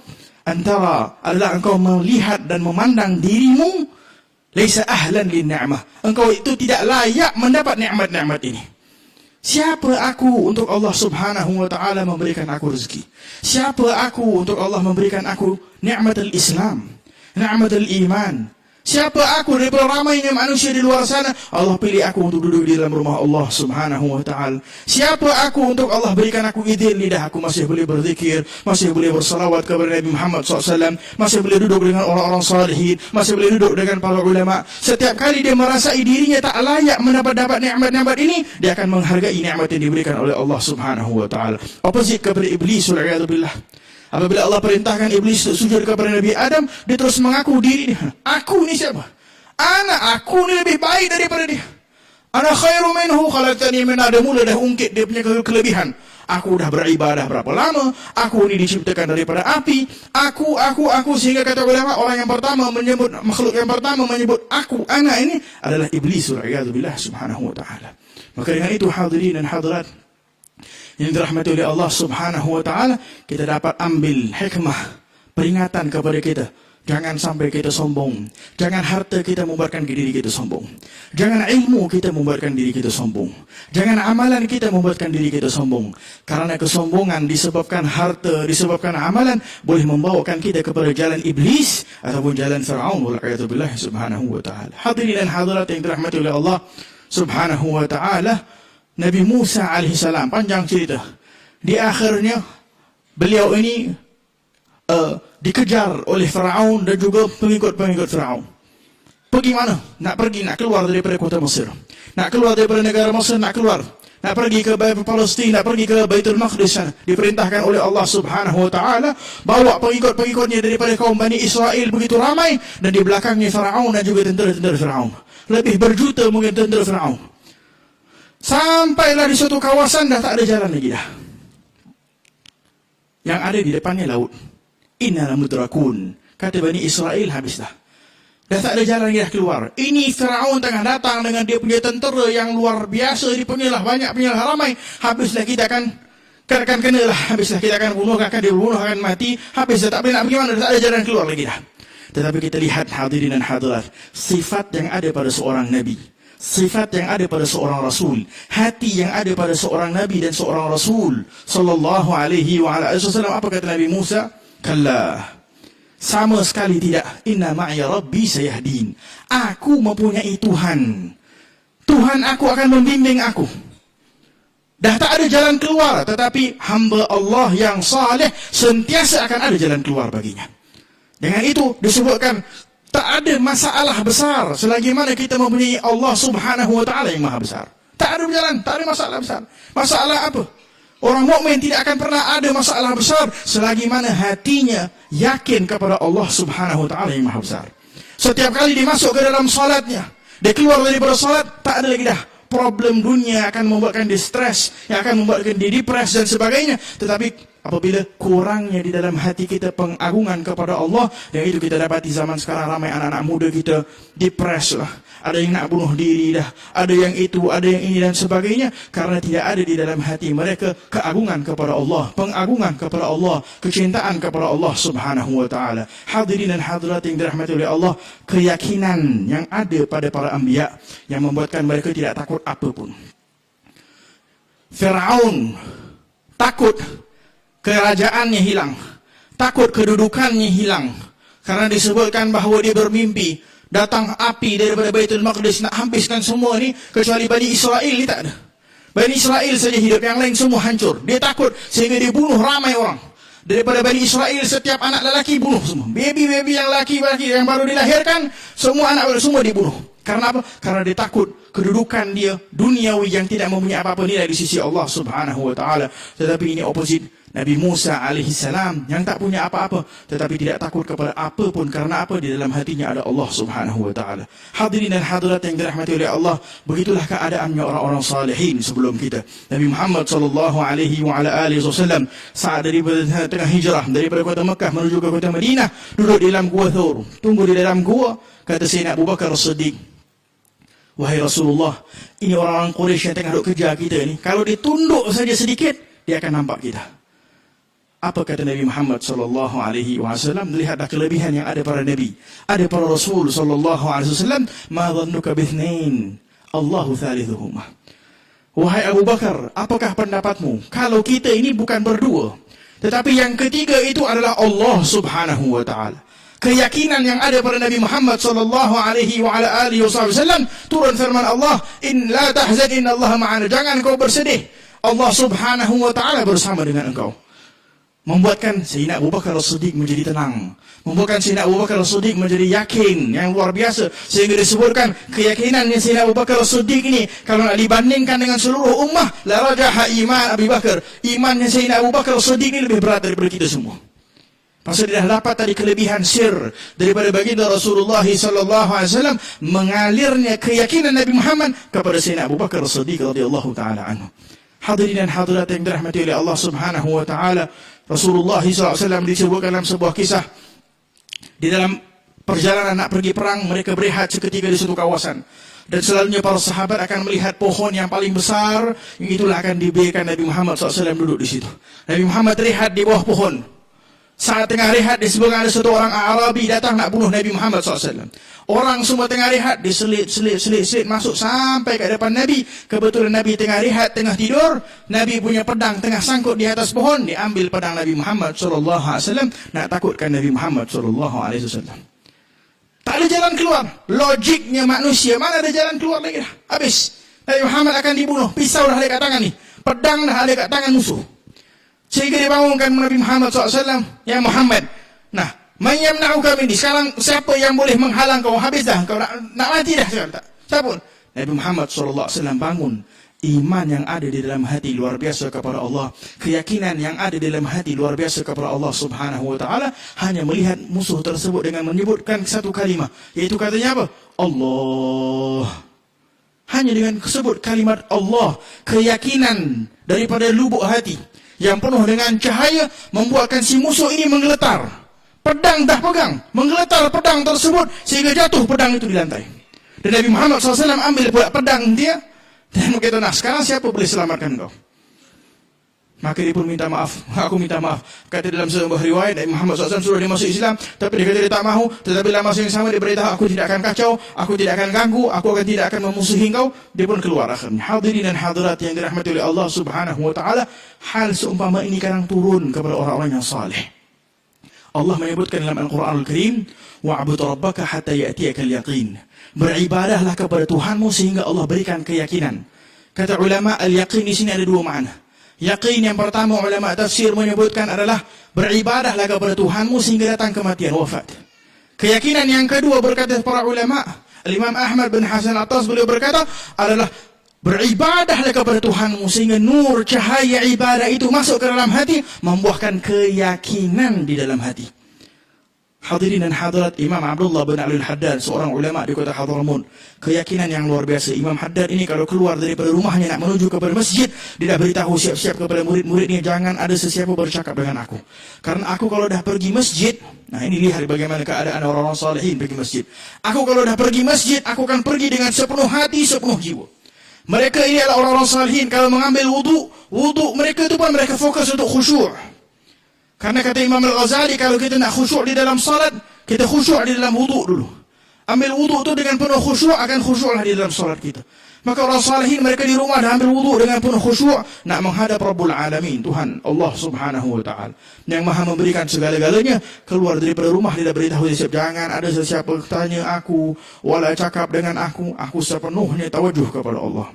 antara adalah engkau melihat dan memandang dirimu laisa ahlan lin ni'mah, engkau itu tidak layak mendapat nikmat-nikmat ini. Siapa aku untuk Allah Subhanahu wa ta'ala memberikan aku rezeki? Siapa aku untuk Allah memberikan aku nikmat al-Islam, nikmat al-iman? Siapa aku daripada ramainya manusia di luar sana? Allah pilih aku untuk duduk di dalam rumah Allah Subhanahu wa ta'ala. Siapa aku untuk Allah berikan aku izin lidah aku masih boleh berzikir, masih boleh bersalawat kepada Nabi Muhammad SAW, masih boleh duduk dengan orang-orang salihin, masih boleh duduk dengan para ulama. Setiap kali dia merasai dirinya tak layak mendapat nikmat-nikmat ini, dia akan menghargai nikmat yang diberikan oleh Allah Subhanahu wa ta'ala. Opposite kepada iblis, wal'iyadzubillah. Apabila Allah perintahkan iblis sujud kepada Nabi Adam, dia terus mengaku diri dia. Aku ni siapa? Aku ni lebih baik daripada dia. Ana khairu minhu khalaqtani min nar. Mula dah ungkit dia punya kelebihan. Aku dah beribadah berapa lama? Aku ni diciptakan daripada api. Aku sehingga kata ulama, orang yang pertama menyebut, makhluk yang pertama menyebut aku, ana ini adalah iblis. Wal'iyadzubillah subhanahu wa ta'ala. Maka dengan itu hadirin dan hadirat yang dirahmati oleh Allah Subhanahu wa ta'ala, kita dapat ambil hikmah, peringatan kepada kita. Jangan sampai kita sombong. Jangan harta kita membuatkan diri kita sombong. Jangan ilmu kita membuatkan diri kita sombong. Jangan amalan kita membuatkan diri kita sombong. Karena kesombongan disebabkan harta, disebabkan amalan, boleh membawakan kita kepada jalan iblis ataupun jalan Fir'aun. Wal'iyadzubillah subhanahu wa ta'ala. Hadirin dan hadirat yang dirahmati oleh Allah Subhanahu wa ta'ala, Nabi Musa alaihissalam, panjang cerita. Di akhirnya beliau ini dikejar oleh Firaun dan juga pengikut-pengikut Firaun. Pergi mana? Nak keluar daripada kota Mesir. Nak keluar daripada negara Mesir, nak pergi ke Palestin, nak pergi ke Baitul Maqdis. Diperintahkan oleh Allah Subhanahu wa ta'ala, bawa pengikut-pengikutnya daripada kaum Bani Israel begitu ramai, dan di belakangnya Firaun dan juga tentera-tentera Firaun. Lebih berjuta mungkin tentera Firaun. Sampailah di suatu kawasan, dah tak ada jalan lagi dah. Yang ada di depannya laut. Innal mudrakun. Kata Bani Israel, habis dah. Dah tak ada jalan lagi dah keluar. Ini Firaun tengah datang dengan dia punya tentera yang luar biasa. Dipanggil lah banyak, panggil ramai. Habislah kita akan kenalah. Habislah kita akan bunuh, akan dibunuh, akan mati. Habis dah tak boleh nak pergi mana, dah tak ada jalan keluar lagi dah. Tetapi kita lihat hadirin dan hadirat, sifat yang ada pada seorang Nabi, sifat yang ada pada seorang Rasul, hati yang ada pada seorang Nabi dan seorang Rasul sallallahu alaihi wa ala alihi wasallam. Apa kata Nabi Musa? Kalla, sama sekali tidak. Inna ma'iya rabbi sayahdin. Aku mempunyai Tuhan. Tuhan aku akan membimbing aku. Dah tak ada jalan keluar, tetapi hamba Allah yang saleh sentiasa akan ada jalan keluar baginya. Dengan itu disebutkan, tak Tak ada masalah besar selagi mana kita mempunyai Allah Subhanahu wa taala yang maha besar. Tak ada berjalan, tak ada masalah besar. Masalah apa? Orang mukmin tidak akan pernah ada masalah besar selagi mana hatinya yakin kepada Allah Subhanahu wa taala yang maha besar. Setiap kali dia masuk ke dalam salatnya, dia keluar daripada salat, tak ada lagi dah problem dunia akan membuatkan dia stres, yang akan membuatkan dia depres dan sebagainya. Tetapi apabila kurangnya di dalam hati kita pengagungan kepada Allah, dan itu kita dapati zaman sekarang ramai anak-anak muda kita depres lah. Ada yang nak bunuh diri dah, ada yang itu, ada yang ini dan sebagainya, karena tidak ada di dalam hati mereka keagungan kepada Allah, pengagungan kepada Allah, kecintaan kepada Allah Subhanahu wa taala. Hadirin dan hadirat yang dirahmati oleh Allah, keyakinan yang ada pada para anbiya yang membuatkan mereka tidak takut apapun. Firaun takut kerajaannya hilang, takut kedudukannya hilang, karena disebutkan bahawa dia bermimpi datang api daripada Baitul Maqdis nak habiskan semua ni, kecuali Bani Israel ni tak ada. Bani Israel saja hidup, yang lain semua hancur. Dia takut sehingga dia bunuh ramai orang. Daripada Bani Israel, setiap anak lelaki bunuh semua. Baby yang lelaki yang baru dilahirkan, semua anak semua dibunuh. Karena apa? Karena dia takut kedudukan dia duniawi yang tidak mempunyai apa-apa nilai di sisi Allah Subhanahu wa taala. Tetapi ini opposite. Nabi Musa alaihissalam yang tak punya apa-apa tetapi tidak takut kepada apapun, karena apa? Di dalam hatinya ada Allah Subhanahu wa taala. Hadirin dan hadirat yang dirahmati oleh Allah, begitulah keadaannya orang-orang salihin sebelum kita. Nabi Muhammad sallallahu alaihi wasallam saat daripada tengah hijrah daripada kota Mekah menuju ke kota Madinah, duduk di dalam gua Thur, tunggu di dalam gua. Kata Sayyidina Abu Bakar As-Siddiq, wahai Rasulullah, ini orang-orang Quraisy yang tengah duk kejar kita ni, kalau ditunduk saja sedikit dia akan nampak kita. Apa kata Nabi Muhammad sallallahu alaihi wasallam? Melihatlah kelebihan yang ada para nabi, ada para rasul sallallahu alaihi wasallam. Ma dhannuka bithnain Allahu thalithuhuma. Wahai Abu Bakar, apakah pendapatmu kalau kita ini bukan berdua, tetapi yang ketiga itu adalah Allah Subhanahu wa taala? Keyakinan yang ada pada Nabi Muhammad sallallahu alaihi wasallam, turun firman Allah, in la tahzan innallaha ma'ana. Jangan kau bersedih, Allah Subhanahu wa taala bersama dengan engkau. Membuatkan Sayyidina Abu Bakar As-Siddiq menjadi tenang, membuatkan Sayyidina Abu Bakar As-Siddiq menjadi yakin yang luar biasa, sehingga disebutkan keyakinan yang Sayyidina Abu Bakar As-Siddiq ini kalau nak dibandingkan dengan seluruh ummah, la rajaha iman Abu Bakar, imannya Sayyidina Abu Bakar As-Siddiq ini lebih berat daripada kita semua. Pasal dia dah dapat tadi kelebihan sir daripada baginda Rasulullah sallallahu alaihi wasallam, mengalirnya keyakinan Nabi Muhammad kepada Sayyidina Abu Bakar As-Siddiq radhiyallahu taala anhu. Hadirin dan hadirat yang dirahmati oleh Allah Subhanahu wa taala, Rasulullah SAW disebutkan dalam sebuah kisah, di dalam perjalanan nak pergi perang, mereka berehat seketika di satu kawasan, dan selalunya para sahabat akan melihat pohon yang paling besar, yang itulah akan dibiarkan Nabi Muhammad SAW duduk di situ. Nabi Muhammad rehat di bawah pohon. Saat tengah rehat, disebutkan ada satu orang Arabi datang nak bunuh Nabi Muhammad SAW. Orang semua tengah rehat, diselit masuk sampai ke depan Nabi. Kebetulan Nabi tengah rehat, tengah tidur. Nabi punya pedang tengah sangkut di atas pohon. Diambil pedang Nabi Muhammad SAW, nak takutkan Nabi Muhammad SAW. Tak ada jalan keluar. Logiknya manusia, mana ada jalan keluar lagi dah. Habis. Nabi Muhammad akan dibunuh. Pisau dah ada kat tangan ni, pedang dah ada kat tangan musuh. Sehingga dibangunkan Nabi Muhammad SAW, ya Muhammad, nah, mayam na'uka mindi, sekarang siapa yang boleh menghalang kau? Habis dah, kau nak mati dah sekarang, tak? Siapa? Nabi Muhammad SAW bangun. Iman yang ada di dalam hati luar biasa kepada Allah, keyakinan yang ada di dalam hati luar biasa kepada Allah Subhanahu wa taala, hanya melihat musuh tersebut dengan menyebutkan satu kalimah, iaitu katanya apa? Allah. Hanya dengan sebut kalimat Allah, keyakinan daripada lubuk hati yang penuh dengan cahaya membuatkan si musuh ini menggeletar. Pedang dah pegang, menggeletar pedang tersebut sehingga jatuh pedang itu di lantai. Dan Nabi Muhammad SAW ambil pula pedang dia dan berkata, nah sekarang siapa boleh selamatkan kau? Maka dia pun minta maaf. Aku minta maaf. Kata dalam sebuah riwayat, Nabi Muhammad SAW suruh dia masuk Islam, tapi dia kata dia tak mahu. Tetapi dalam masa yang sama dia beritahu, aku tidak akan kacau, aku tidak akan ganggu, aku tidak akan memusuhi kau. Dia pun keluar akhirnya. Hadirin dan hadirat yang dirahmati oleh Allah Subhanahu wa taala, hal seumpama ini kadang turun kepada orang-orang yang saleh. Allah menyebutkan dalam Al-Quranul Karim, wa'bud rabbaka hatta ya'tiyakal yaqin. Beribadahlah kepada Tuhanmu sehingga Allah berikan keyakinan. Kata ulama, al-yaqin di sini ada dua makna. Yaqin yang pertama ulama tafsir menyebutkan adalah beribadahlah kepada Tuhanmu sehingga datang kematian, wafat. Keyakinan yang kedua berkata para ulama, Imam Ahmad bin Hasan Attas beliau berkata adalah beribadahlah kepada Tuhanmu sehingga nur cahaya ibadah itu masuk ke dalam hati, membuahkan keyakinan di dalam hati. Hadirin dan hadirat, Imam Abdullah bin Ali Al-Haddad, seorang ulama di kota Hadramaut, keyakinan yang luar biasa. Imam Haddad ini kalau keluar daripada rumahnya nak menuju kepada masjid, dia dah beritahu siap-siap kepada murid-muridnya, jangan ada sesiapa bercakap dengan aku. Karena aku kalau dah pergi masjid, nah ini lihat bagaimana keadaan orang-orang salihin pergi masjid. Aku kalau dah pergi masjid, aku akan pergi dengan sepenuh hati, sepenuh jiwa. Mereka ini adalah orang-orang salihin, kalau mengambil wudu mereka itu pun mereka fokus untuk khusyuk. Karena kata Imam Al-Ghazali, kalau kita nak khusyuk di dalam salat, kita khusyuk di dalam wudu dulu. Ambil wudu itu dengan penuh khusyuk, akan khusyuklah di dalam salat kita. Maka orang salihin mereka di rumah dah ambil wudu dengan penuh khusyuk, nak menghadap Rabbul Alamin, Tuhan Allah Subhanahu wa Ta'ala, yang Maha memberikan segala-galanya. Keluar daripada rumah dia dah beritahu siap, jangan ada sesiapa tanya aku, wala cakap dengan aku sepenuhnya tawajuh kepada Allah.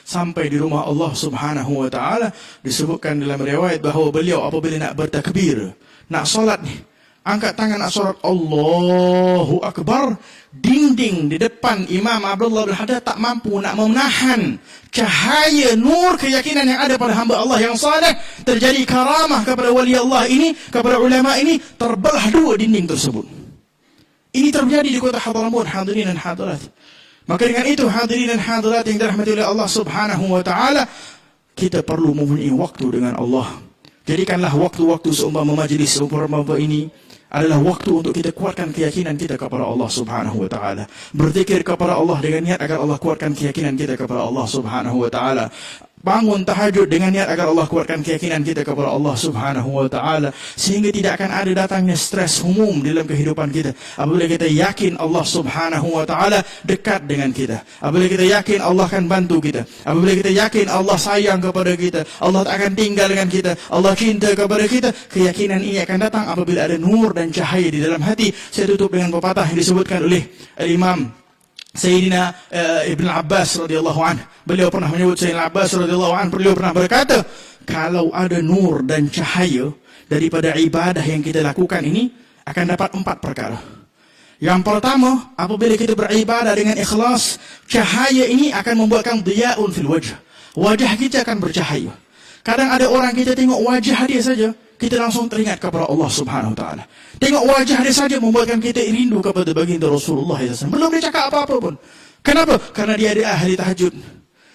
Sampai di rumah Allah Subhanahu wa Ta'ala, disebutkan dalam riwayat bahawa beliau apabila nak bertakbir, nak solat ni, angkat tangan nak solat, Allahu Akbar, dinding di depan Imam Abdullah bin Haddad tak mampu nak menahan cahaya nur keyakinan yang ada pada hamba Allah yang saleh. Terjadi karamah kepada wali Allah ini, kepada ulama ini, terbelah dua dinding tersebut. Ini terjadi di kota Hadramaut, hadirin dan hadirat. Maka dengan itu, hadirin dan hadirat yang dirahmati oleh Allah Subhanahu wa Ta'ala, kita perlu mempunyai waktu dengan Allah. Jadikanlah waktu-waktu seumpama majlis seumpama ini adalah waktu untuk kita kuatkan keyakinan kita kepada Allah Subhanahu wa Ta'ala. Berzikir kepada Allah dengan niat agar Allah kuatkan keyakinan kita kepada Allah Subhanahu wa Ta'ala. Bangun tahajud dengan niat agar Allah kuatkan keyakinan kita kepada Allah Subhanahu wa Ta'ala, sehingga tidak akan ada datangnya stres umum dalam kehidupan kita. Apabila kita yakin Allah Subhanahu wa Ta'ala dekat dengan kita, apabila kita yakin Allah akan bantu kita, apabila kita yakin Allah sayang kepada kita, Allah tak akan tinggal dengan kita, Allah cinta kepada kita, keyakinan ini akan datang apabila ada nur dan cahaya di dalam hati. Saya tutup dengan pepatah yang disebutkan oleh Imam Sayyidina Ibn Abbas radhiyallahu anhu. Beliau pernah menyebut Sayyidina Abbas radhiyallahu anhu, beliau pernah berkata, kalau ada nur dan cahaya daripada ibadah yang kita lakukan ini, akan dapat 4 perkara. Yang pertama, apabila kita beribadah dengan ikhlas, cahaya ini akan membuatkan diya'un fil wajh. Wajah kita akan bercahaya. Kadang ada orang kita tengok wajah dia saja, kita langsung teringat kepada Allah Subhanahu wa Ta'ala. Tengok wajah dia saja membuatkan kita rindu kepada baginda Rasulullah SAW. Belum dia cakap apa-apa pun. Kenapa? Karena dia adalah ahli tahajud.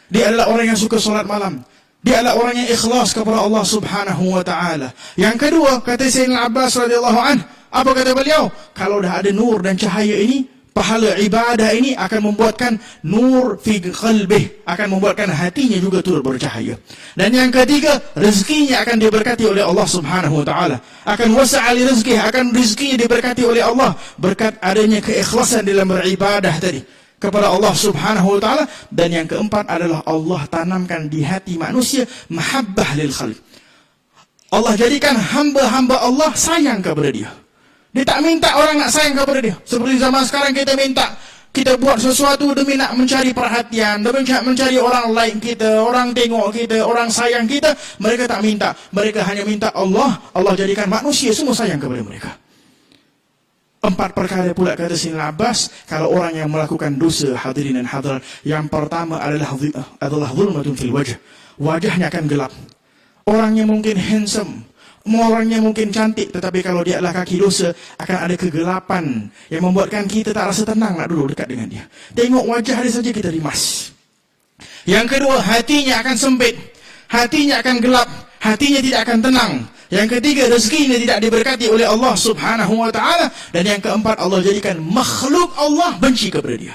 Dia adalah orang yang suka solat malam. Dia adalah orang yang ikhlas kepada Allah Subhanahu wa Ta'ala. Yang kedua, kata Sayyidina Abbas radhiyallahu anhu, apa kata beliau? Kalau dah ada nur dan cahaya ini, pahala ibadah ini akan membuatkan nur fi qalbih, akan membuatkan hatinya juga turut bercahaya. Dan yang ketiga, rezekinya akan diberkati oleh Allah Subhanahu wa Ta'ala. Akan wasa'ali rezeki, akan rezekinya diberkati oleh Allah berkat adanya keikhlasan dalam beribadah tadi kepada Allah Subhanahu wa Ta'ala. Dan yang keempat adalah Allah tanamkan di hati manusia mahabbah lil khalq. Allah jadikan hamba-hamba Allah sayang kepada dia. Dia tak minta orang nak sayang kepada dia. Seperti zaman sekarang kita minta, kita buat sesuatu demi nak mencari perhatian, demi mencari orang like kita, orang tengok kita, orang sayang kita. Mereka tak minta. Mereka hanya minta Allah. Allah jadikan manusia semua sayang kepada mereka. 4 perkara pula kata Sayyidina Abbas, kalau orang yang melakukan dosa, hadirin dan hadirat, yang pertama adalah zulmatun fil wajh. Wajahnya akan gelap. Orangnya mungkin handsome, orangnya mungkin cantik, tetapi kalau dia adalah kaki dosa, akan ada kegelapan yang membuatkan kita tak rasa tenang nak duduk dekat dengan dia. Tengok wajah dia saja kita rimas. Yang kedua, hatinya akan sempit, hatinya akan gelap, hatinya tidak akan tenang. Yang ketiga, rezekinya tidak diberkati oleh Allah Subhanahu wa Ta'ala. Dan yang keempat, Allah jadikan makhluk Allah benci kepada dia.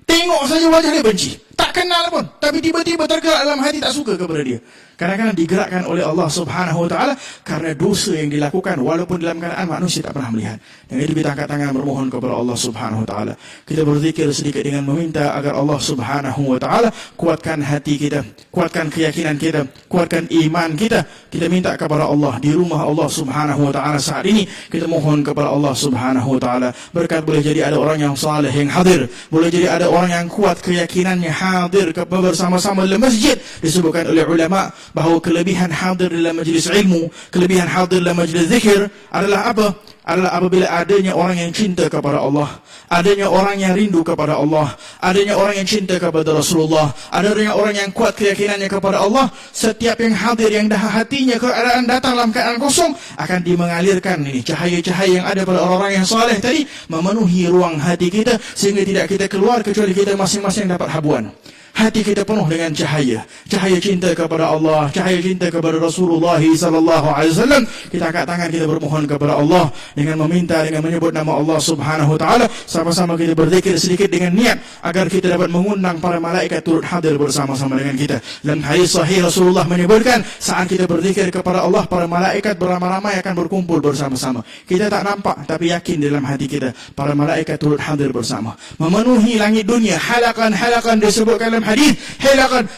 Tengok saja wajah dia benci, tak kenal pun, tapi tiba-tiba tergerak dalam hati tak suka kepada dia. Kadang-kadang digerakkan oleh Allah Subhanahu wa Ta'ala karena dosa yang dilakukan walaupun dalam keadaan manusia tak pernah melihat. Dan itu kita angkat tangan bermohon kepada Allah Subhanahu wa Ta'ala. Kita berzikir sedikit dengan meminta agar Allah Subhanahu wa Ta'ala kuatkan hati kita, kuatkan keyakinan kita, kuatkan iman kita. Kita minta kepada Allah di rumah Allah Subhanahu wa Ta'ala saat ini. Kita mohon kepada Allah Subhanahu wa Ta'ala berkat boleh jadi ada orang yang saleh yang hadir, boleh jadi ada orang yang kuat keyakinannya hadir bersama-sama dalam masjid. Disebutkan oleh ulama, bahawa kelebihan hadir dalam majlis ilmu, kelebihan hadir dalam majlis zikir adalah apa? Adalah apabila adanya orang yang cinta kepada Allah, adanya orang yang rindu kepada Allah, adanya orang yang cinta kepada Rasulullah, adanya orang yang kuat keyakinannya kepada Allah. Setiap yang hadir, yang dah hatinya keadaan datang dalam keadaan kosong, akan dimengalirkan ini cahaya-cahaya yang ada pada orang-orang yang soleh tadi, memenuhi ruang hati kita, sehingga tidak kita keluar kecuali kita masing-masing dapat habuan. Hati kita penuh dengan cahaya, cahaya cinta kepada Allah, cahaya cinta kepada Rasulullah sallallahu alaihi wasallam. Kita angkat tangan, kita bermohon kepada Allah dengan meminta, dengan menyebut nama Allah Subhanahu wa taala. Sama-sama kita berzikir sedikit dengan niat agar kita dapat mengundang para malaikat turut hadir bersama-sama dengan kita. Dalam hadis sahih Rasulullah menyebutkan, saat kita berzikir kepada Allah, para malaikat beramai-ramai akan berkumpul bersama-sama. Kita tak nampak, tapi yakin dalam hati kita para malaikat turut hadir bersama, memenuhi langit dunia. Halakan-halakan disebutkan dalam hadis,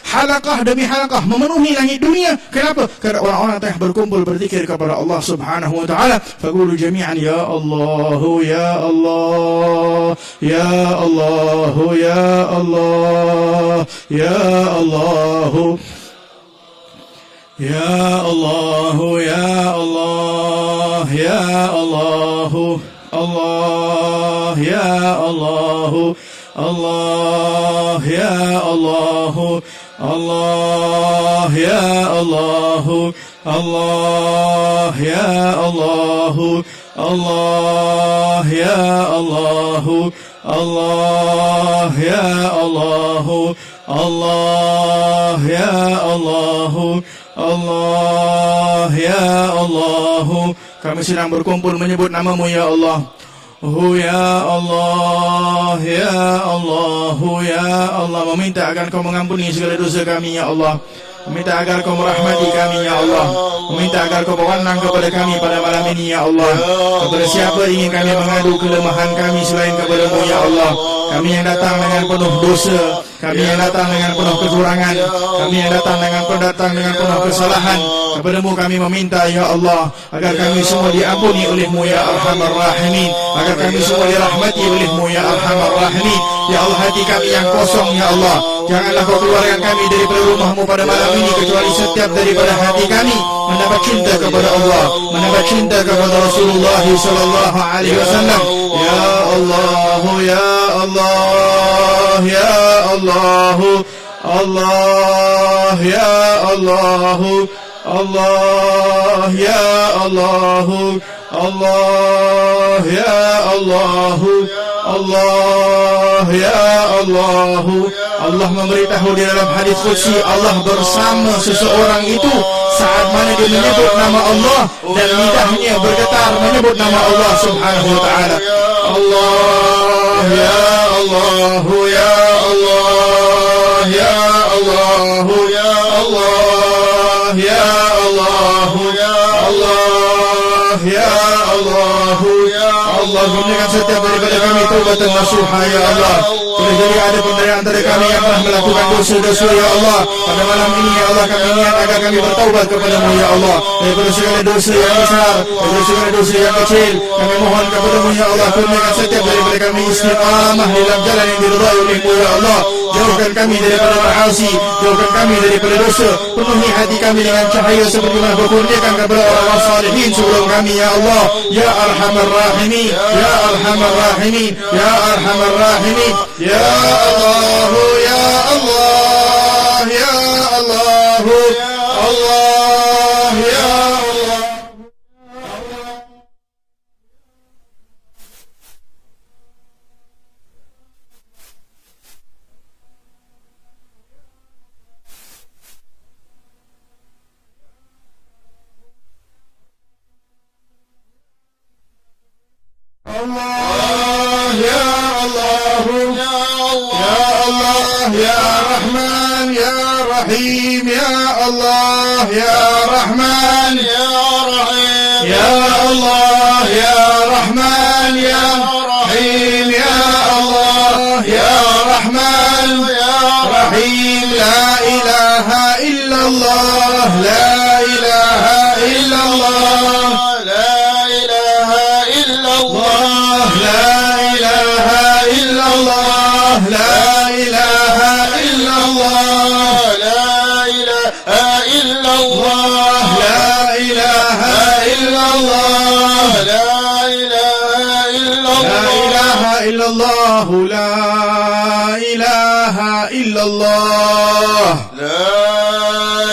halakah demi halakah memenuhi langit dunia. Kenapa? Kerana orang-orang telah berkumpul berzikir kepada Allah Subhanahu wa taala. Faqulu jami'an ya Allah ya Allah ya Allah ya Allah ya Allah ya Allah ya Allah ya Allah Allah ya Allah Allah ya Allah Allah ya Allah Allah ya Allah Allah ya Allah Allah ya Allah Allah ya Allah Allah ya Allah. Kami sedang berkumpul menyebut nama-Mu ya Allah. Ya Allah, ya Allah, ya Allah, meminta agar Kau mengampuni segala dosa kami ya Allah. Meminta agar Kau merahmati kami ya Allah. Meminta agar Kau berwenang kepada kami pada malam ini ya Allah. Kepada siapa ingin kami mengadu kelemahan kami selain kepada-Mu ya Allah. Kami yang datang dengan penuh dosa, kami yang datang dengan penuh kecurangan, kami yang datang dengan penuh kesalahan. Kepada-Mu kami meminta ya Allah, agar kami semua diampuni oleh-Mu ya Arhamar Rahimin, agar kami semua dirahmati oleh-Mu ya Arhamar Rahimin. Ya Allah, hati kami yang kosong ya Allah, janganlah Kau keluarkan kami daripada rumah-Mu pada malam ini, kecuali setiap daripada hati kami mendapat cinta kepada Allah, mendapat cinta kepada Rasulullah sallallahu alaihi wasallam. Ya Allah, ya Allah, ya Allah, Allah, ya Allah, Allah, ya Allah, Allah, ya Allah, Allah, ya Allah. Allah memberitahu di dalam hadis qudsi, Allah bersama seseorang itu saat mana dia menyebut nama Allah dan lidahnya bergetar menyebut nama Allah Subhanahu wa taala. Allah, ya Allah, ya Allah, ya Allah, ya Allah, ya Allah, ya Allah, ya Allah, ya Allah. Gunakan setiap daripada kami taubatan nasuha ya Allah. Boleh jadi ada pun dari antara kami yang telah melakukan dosa-dosa ya Allah. Pada malam ini ya Allah, kami niat agar kami bertaubat kepada-Mu ya Allah, daripada segala dosa yang besar, daripada segala dosa yang kecil. Kami mohon kepada-Mu ya Allah, kurniakan setiap daripada kami istiqamah dalam jalan yang diridai oleh-Mu ya Allah. Jauhkan kami daripada ma'asi, jauhkan kami daripada dosa. Penuhi hati kami dengan cahaya seperti mana Kau kurniakan kepada orang-orang salihin sebelum kami ya Allah. Ya Arhamar Rahimin, ya Arhamar Rahimin, ya Arhamar Rahimin. Ya Allah, ya Allah, ya Allah, Allah, ya Allah. Allah, ya Allah, ya Allah, ya Rahman, ya Rahim, ya Allah, ya Rahman, ya Rahim, ya Allah, ya Rahman, ya Rahim, ya Allah, ya Rahman, ya Rahim. La ilaha illallah, la ilaha illallah, la ilaha illallah, la ilaha illallah, la ilaha illallah, la ilaha illallah. إلا الله لا إله إلا الله لا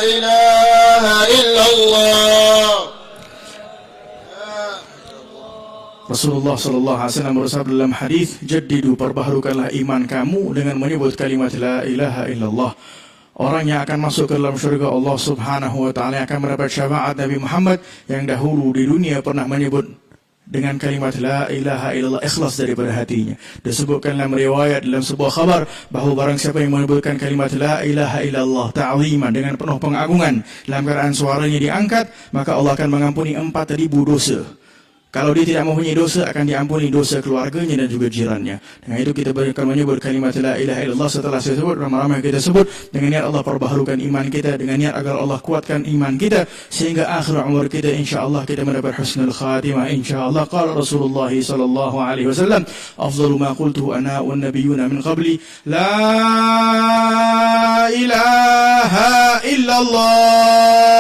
إله إلا الله. Rasulullah sallallahu alaihi wasallam bersabda dalam hadis, "Jaddidu, perbaharukanlah iman kamu dengan menyebut kalimat la ilaha illallah." Orang yang akan masuk ke dalam syurga Allah Subhanahu wa taala akan mendapat syafaat Nabi Muhammad yang dahulu di dunia pernah menyebut dengan kalimat la ilaha illallah ikhlas daripada hatinya. Disebutkan dalam riwayat dalam sebuah khabar bahawa barang siapa yang menyebutkan kalimat la ilaha illallah ta'ziman dengan penuh pengagungan dalam keadaan suaranya diangkat, maka Allah akan mengampuni 4.000 dosa. Kalau dia tidak mempunyai dosa, akan diampuni dosa keluarganya dan juga jirannya. Dengan itu kita akan menyebut kalimat la ilaha illallah setelah saya sebut, ramai-ramai kita sebut dengan niat Allah perbaharukan iman kita, dengan niat agar Allah kuatkan iman kita sehingga akhir umur kita insya-Allah kita mendapat husnul khatimah insya-Allah. Qala Rasulullah sallallahu alaihi wasallam, afdalu ma qultu ana wan nabiyyuna min qabli la ilaha illallah.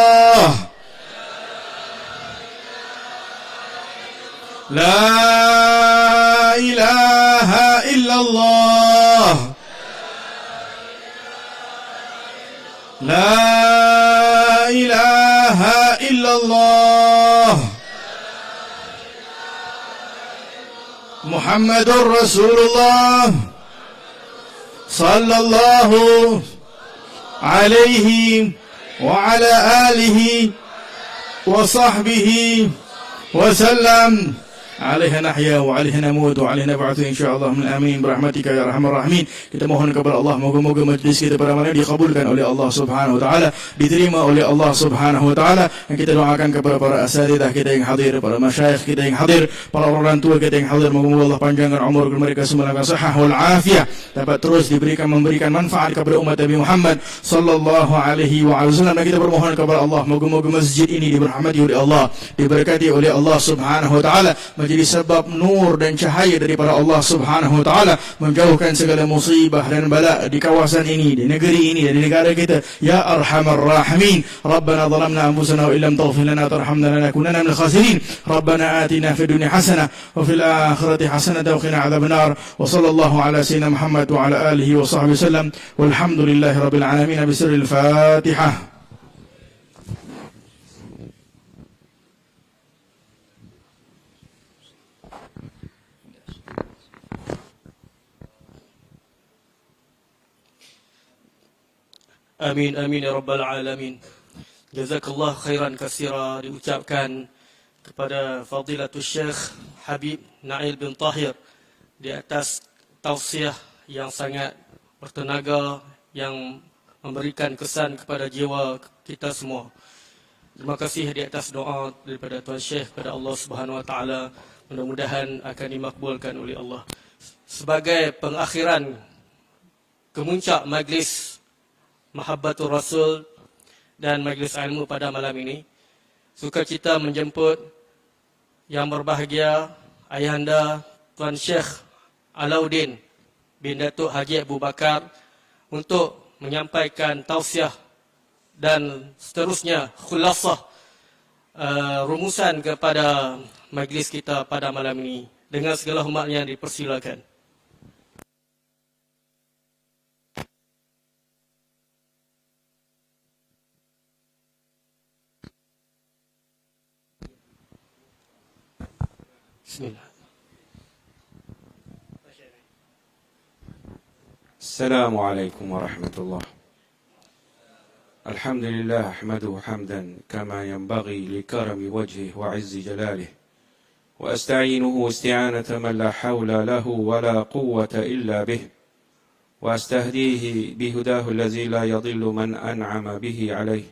لا إله إلا الله لا إله إلا الله محمد رسول الله صلى الله عليه وعلى آله وصحبه وسلم. عليها نحيا وعليها نموت وعليها نبعث insyaallah min amin berahmatika ya arhamar rahimin. Kita mohon kepada Allah moga-moga majlis kita pada malam ini dikabulkan oleh Allah Subhanahu wa taala, diterima oleh Allah Subhanahu wa taala. Dan kita doakan kepada para asatidzah kita yang hadir, para masyayikh kita yang hadir, para orang tua kita yang hadir, moga-moga Allah panjangkan umur mereka semua dengan sehat wal afiah, dapat terus memberikan manfaat kepada umat Nabi Muhammad sallallahu alaihi wasallam. Dan kita bermohon kepada Allah moga-moga masjid ini diberahmati oleh Allah, diberkati oleh Allah Subhanahu wa taala, menjadi sebab nur dan cahaya daripada Allah Subhanahu wa taala, menjauhkan segala musibah dan bala di kawasan ini, di negeri ini dan di negara kita ya arhamar rahimin. Rabbana zalamna anfusana wa illam taghfir lana tarhamna lanakunanna minal khasirin. Rabbana atina fid dunya hasanah wa fil akhirati hasanah wa qina adzabannar. Wa sallallahu ala sayyidina Muhammad wa ala alihi wa sahbihi wasallam. Walhamdulillahi rabbil alamin. Bisirril Fatihah. Amin amin ya rabbal alamin. Jazakallah khairan katsira diucapkan kepada Fadilatul Syekh Habib Nail bin Tahir di atas tausiah yang sangat bertenaga yang memberikan kesan kepada jiwa kita semua. Terima kasih di atas doa daripada Tuan Syekh kepada Allah Subhanahu wa taala, mudah-mudahan akan dimakbulkan oleh Allah. Sebagai pengakhiran kemuncak majlis Mahabbatul Rasul dan majlis ilmu pada malam ini, sukacita menjemput yang berbahagia Ayahanda Tuan Syekh Alauddin bin Datuk Haji Abu Bakar untuk menyampaikan tausiah dan seterusnya khulasah rumusan kepada majlis kita pada malam ini. Dengan segala hormatnya dipersilakan. السلام عليكم ورحمة الله. الحمد لله أحمده حمدا كما ينبغي لكرم وجهه وعز جلاله، وأستعينه استعانة من لا حول له ولا قوة إلا به، وأستهديه بهداه الذي لا يضل من أنعم به عليه،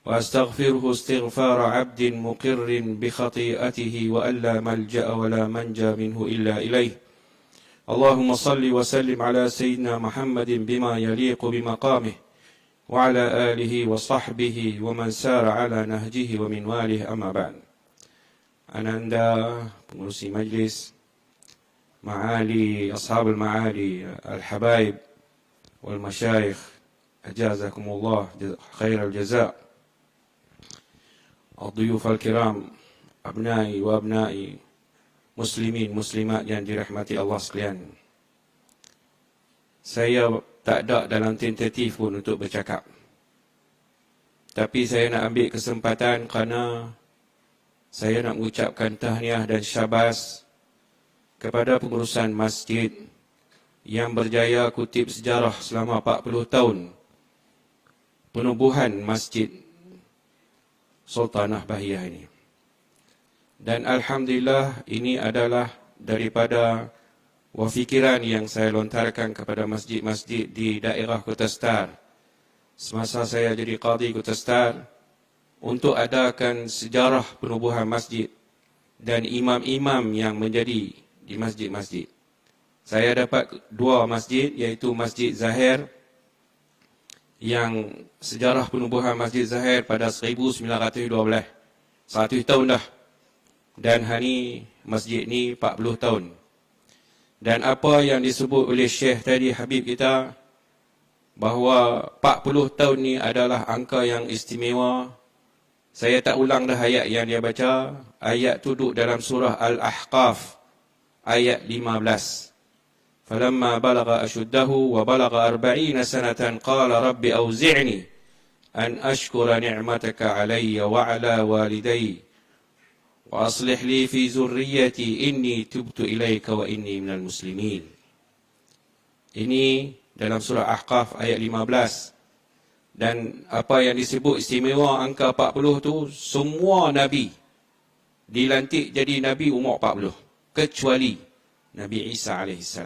وأستغفره استغفار عبد مقر بخطيئته وأن لا ملجأ ولا منجى منه إلا إليه. اللهم صل وسلم على سيدنا محمد بما يليق بمقامه وعلى آله وصحبه ومن سار على نهجه ومنواله. أما بعد. Ananda pengurusi majlis, معالي أصحاب المعالي الحبايب والمشايخ، أجازكم الله خير الجزاء. الضيوف الكرام، أبنائي وأبنائي muslimin muslimat yang dirahmati Allah sekalian. Saya tak ada dalam tentatif pun untuk bercakap. Tapi saya nak ambil kesempatan kerana saya nak mengucapkan tahniah dan syabas kepada pengurusan masjid yang berjaya kutip sejarah selama 40 tahun penubuhan Masjid Sultanah Bahiyah ini. Dan Alhamdulillah ini adalah daripada wafikiran yang saya lontarkan kepada masjid-masjid di daerah Kota Star semasa saya jadi qadi Kota Star untuk adakan sejarah penubuhan masjid dan imam-imam yang menjadi di masjid-masjid. Saya dapat 2 masjid, iaitu Masjid Zahir yang sejarah penubuhan Masjid Zahir pada 1912. 1 tahun dah. Dan hari masjid ni 40 tahun. Dan apa yang disebut oleh Syekh tadi, Habib kita, bahawa 40 tahun ni adalah angka yang istimewa. Saya tak ulang dah ayat yang dia baca. Ayat tu duduk dalam surah Al-Ahqaf, ayat 15. فَلَمَّا بَلَغَ أَشُدَّهُ وَبَلَغَ 40 سَنَةً قَالَ رَبِّ أَوْزِعْنِي أَنْ أَشْكُرَ نِعْمَتَكَ عَلَيَّ وَعَلَى وَالِدَيَّ وَأَصْلِحْ لِي فِي ذُرِّيَّتِي إِنِّي تُبْتُ إِلَيْكَ وَإِنِّي مِنَ الْمُسْلِمِينَ. Ini dalam surah Ahqaf ayat 15. Dan apa yang disebut istimewa angka 40 tu, semua Nabi dilantik jadi Nabi umur 40. Kecuali Nabi Isa AS.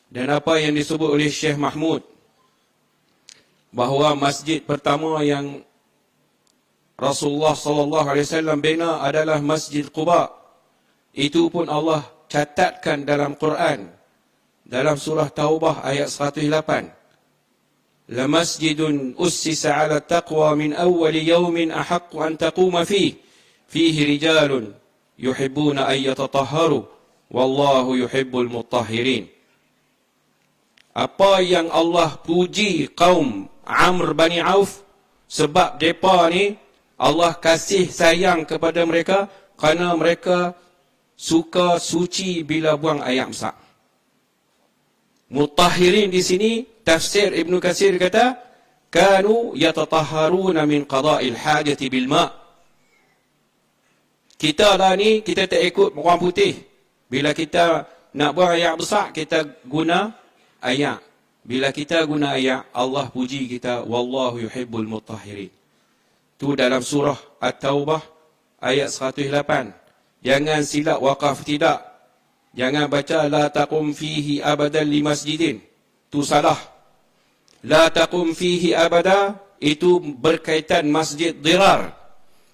Dan apa yang disebut oleh Syekh Mahmud, bahawa masjid pertama yang Rasulullah SAW bina adalah Masjid Quba. Itu pun Allah catatkan dalam Quran, dalam surah Taubah ayat 108. لَمَسْجِدٌ أُسِّسَ عَلَى التَّقْوَى مِنْ أَوَّلِ يَوْمٍ أَحَقُّ أَنْ تَقُومَ فِيهِ رِجَالٌ يُحِبُّونَ أَنْ يَتَطَهَّرُوا وَاللَّهُ يُحِبُّ الْمُطَّهِّرِينَ. Apa yang Allah puji kaum Amr Bani Auf, sebab mereka ni Allah kasih sayang kepada mereka kerana mereka suka suci bila buang air besar. Mutahhirin di sini, tafsir Ibn Katsir kata, kanu yatatahharuna min qada'il hajati bil ma'. Kita lah ni, kita tak ikut orang putih. Bila kita nak buang air besar, kita guna air. Bila kita guna air, Allah puji kita, wallahu yuhibbul mutahhirin. Tu dalam surah At-Taubah ayat 108. Jangan silap waqaf tidak. Jangan baca la taqum fihi abadan li masjidin. Tu salah. La taqum fihi abada itu berkaitan masjid dirar.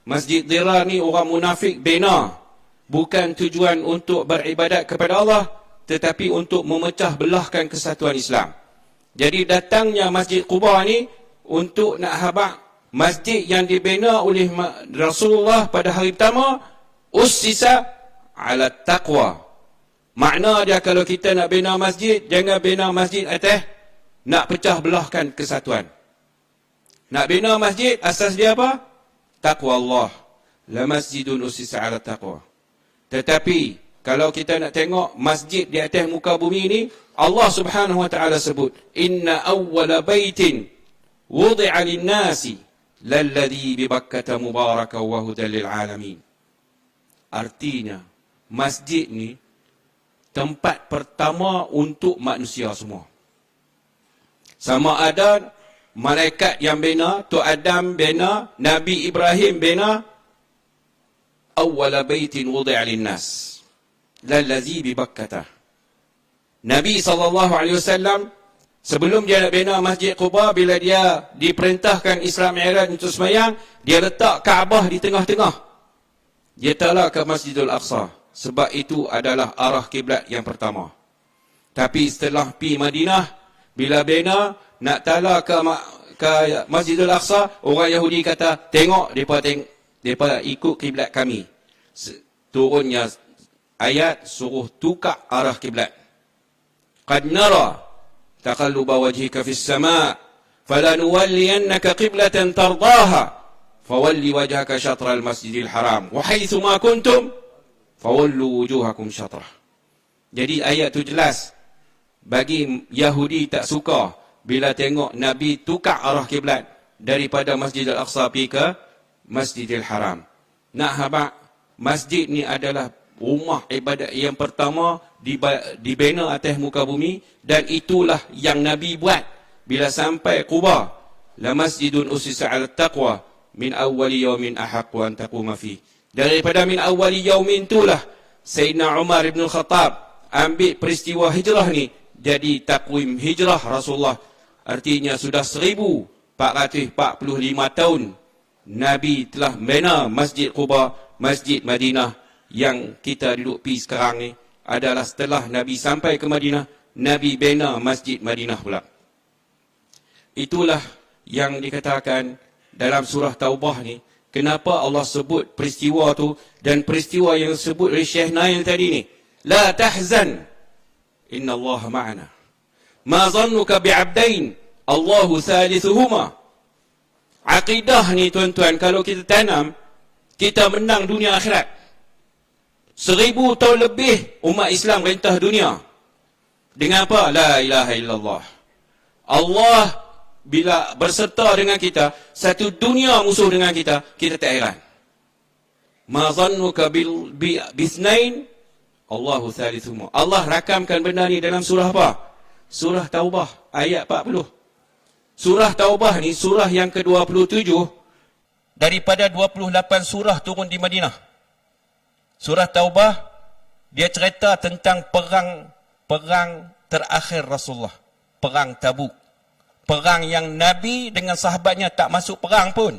Masjid dirar ni orang munafik bina. Bukan tujuan untuk beribadat kepada Allah, tetapi untuk memecah belahkan kesatuan Islam. Jadi datangnya Masjid Quba ni untuk nak habaq masjid yang dibina oleh Rasulullah pada hari pertama, ussisa ala taqwa. Makna dia kalau kita nak bina masjid, jangan bina masjid atas nak pecah belahkan kesatuan. Nak bina masjid, asas dia apa? Taqwa Allah. La masjidun ussisa ala taqwa. Tetapi kalau kita nak tengok masjid di atas muka bumi ini, Allah Subhanahu wa taala sebut, inna awwala baitin wudi'a lin-nasi lalladhi bi Bakkah mubarakan wa hudan lil alamin. Artinya masjid ni tempat pertama untuk manusia semua. Sama ada malaikat yang bina, Tok Adam bina, Nabi Ibrahim bina, awwala baitin wudi'a lin-nas lalladhi bi Bakkah. Nabi SAW sebelum dia nak bina Masjid Quba, bila dia diperintahkan Isra Mi'raj untuk sembahyang, dia letak Kaabah di tengah-tengah. Dia tak ke Masjidul Aqsa, sebab itu adalah arah kiblat yang pertama. Tapi setelah pi Madinah, bila bina nak tala ke Masjidul Aqsa, orang Yahudi kata, tengok depa ikut kiblat kami. Turunnya ayat suruh tukar arah kiblat. قد نرى تقلب وجهك في السماء فلنولينك قبلة ترضاها فولي وجهك شطر المسجد الحرام وحيث ما كنتم fawallu wujuhakum syatrah. Jadi ayat tu jelas. Bagi Yahudi tak suka bila tengok Nabi tukar arah kiblat daripada Masjid Al-Aqsa pergi ke Masjidil Haram. Nak habaq, masjid ni adalah rumah ibadat yang pertama dibina atas muka bumi, dan itulah yang Nabi buat bila sampai Quba. La masjidun usisa 'ala taqwa min awwali yawmin ahaqqu an taquma fi. Daripada min awwali yawmin itulah Sayyidina Umar bin Khattab ambil peristiwa hijrah ni jadi takwim hijrah Rasulullah. Artinya sudah 1445 tahun Nabi telah bina Masjid Quba, Masjid Madinah. Yang kita duduk pi sekarang ni adalah setelah Nabi sampai ke Madinah, Nabi bina Masjid Madinah pula. Itulah yang dikatakan dalam surah Taubah ni, kenapa Allah sebut peristiwa tu, dan peristiwa yang sebut oleh Syekh Nail tadi ni, la tahzan inna Allah ma'ana, ma zannuka bi'abdain Allahu thalithuhuma. Akidah ni tuan-tuan, kalau kita tanam, kita menang dunia akhirat. 1000 tahun lebih umat Islam rentah dunia. Dengan apa? La ilaha illallah. Allah bila berserta dengan kita, satu dunia musuh dengan kita, kita tak heran. Ma zannuka bisnain Allahu thalithuhuma. Allah rakamkan benda ni dalam surah apa? Surah Taubah ayat 40. Surah Taubah ni surah yang ke-27 daripada 28 surah turun di Madinah. Surah Taubah dia cerita tentang perang terakhir Rasulullah, perang Tabuk. Perang yang Nabi dengan sahabatnya tak masuk perang pun.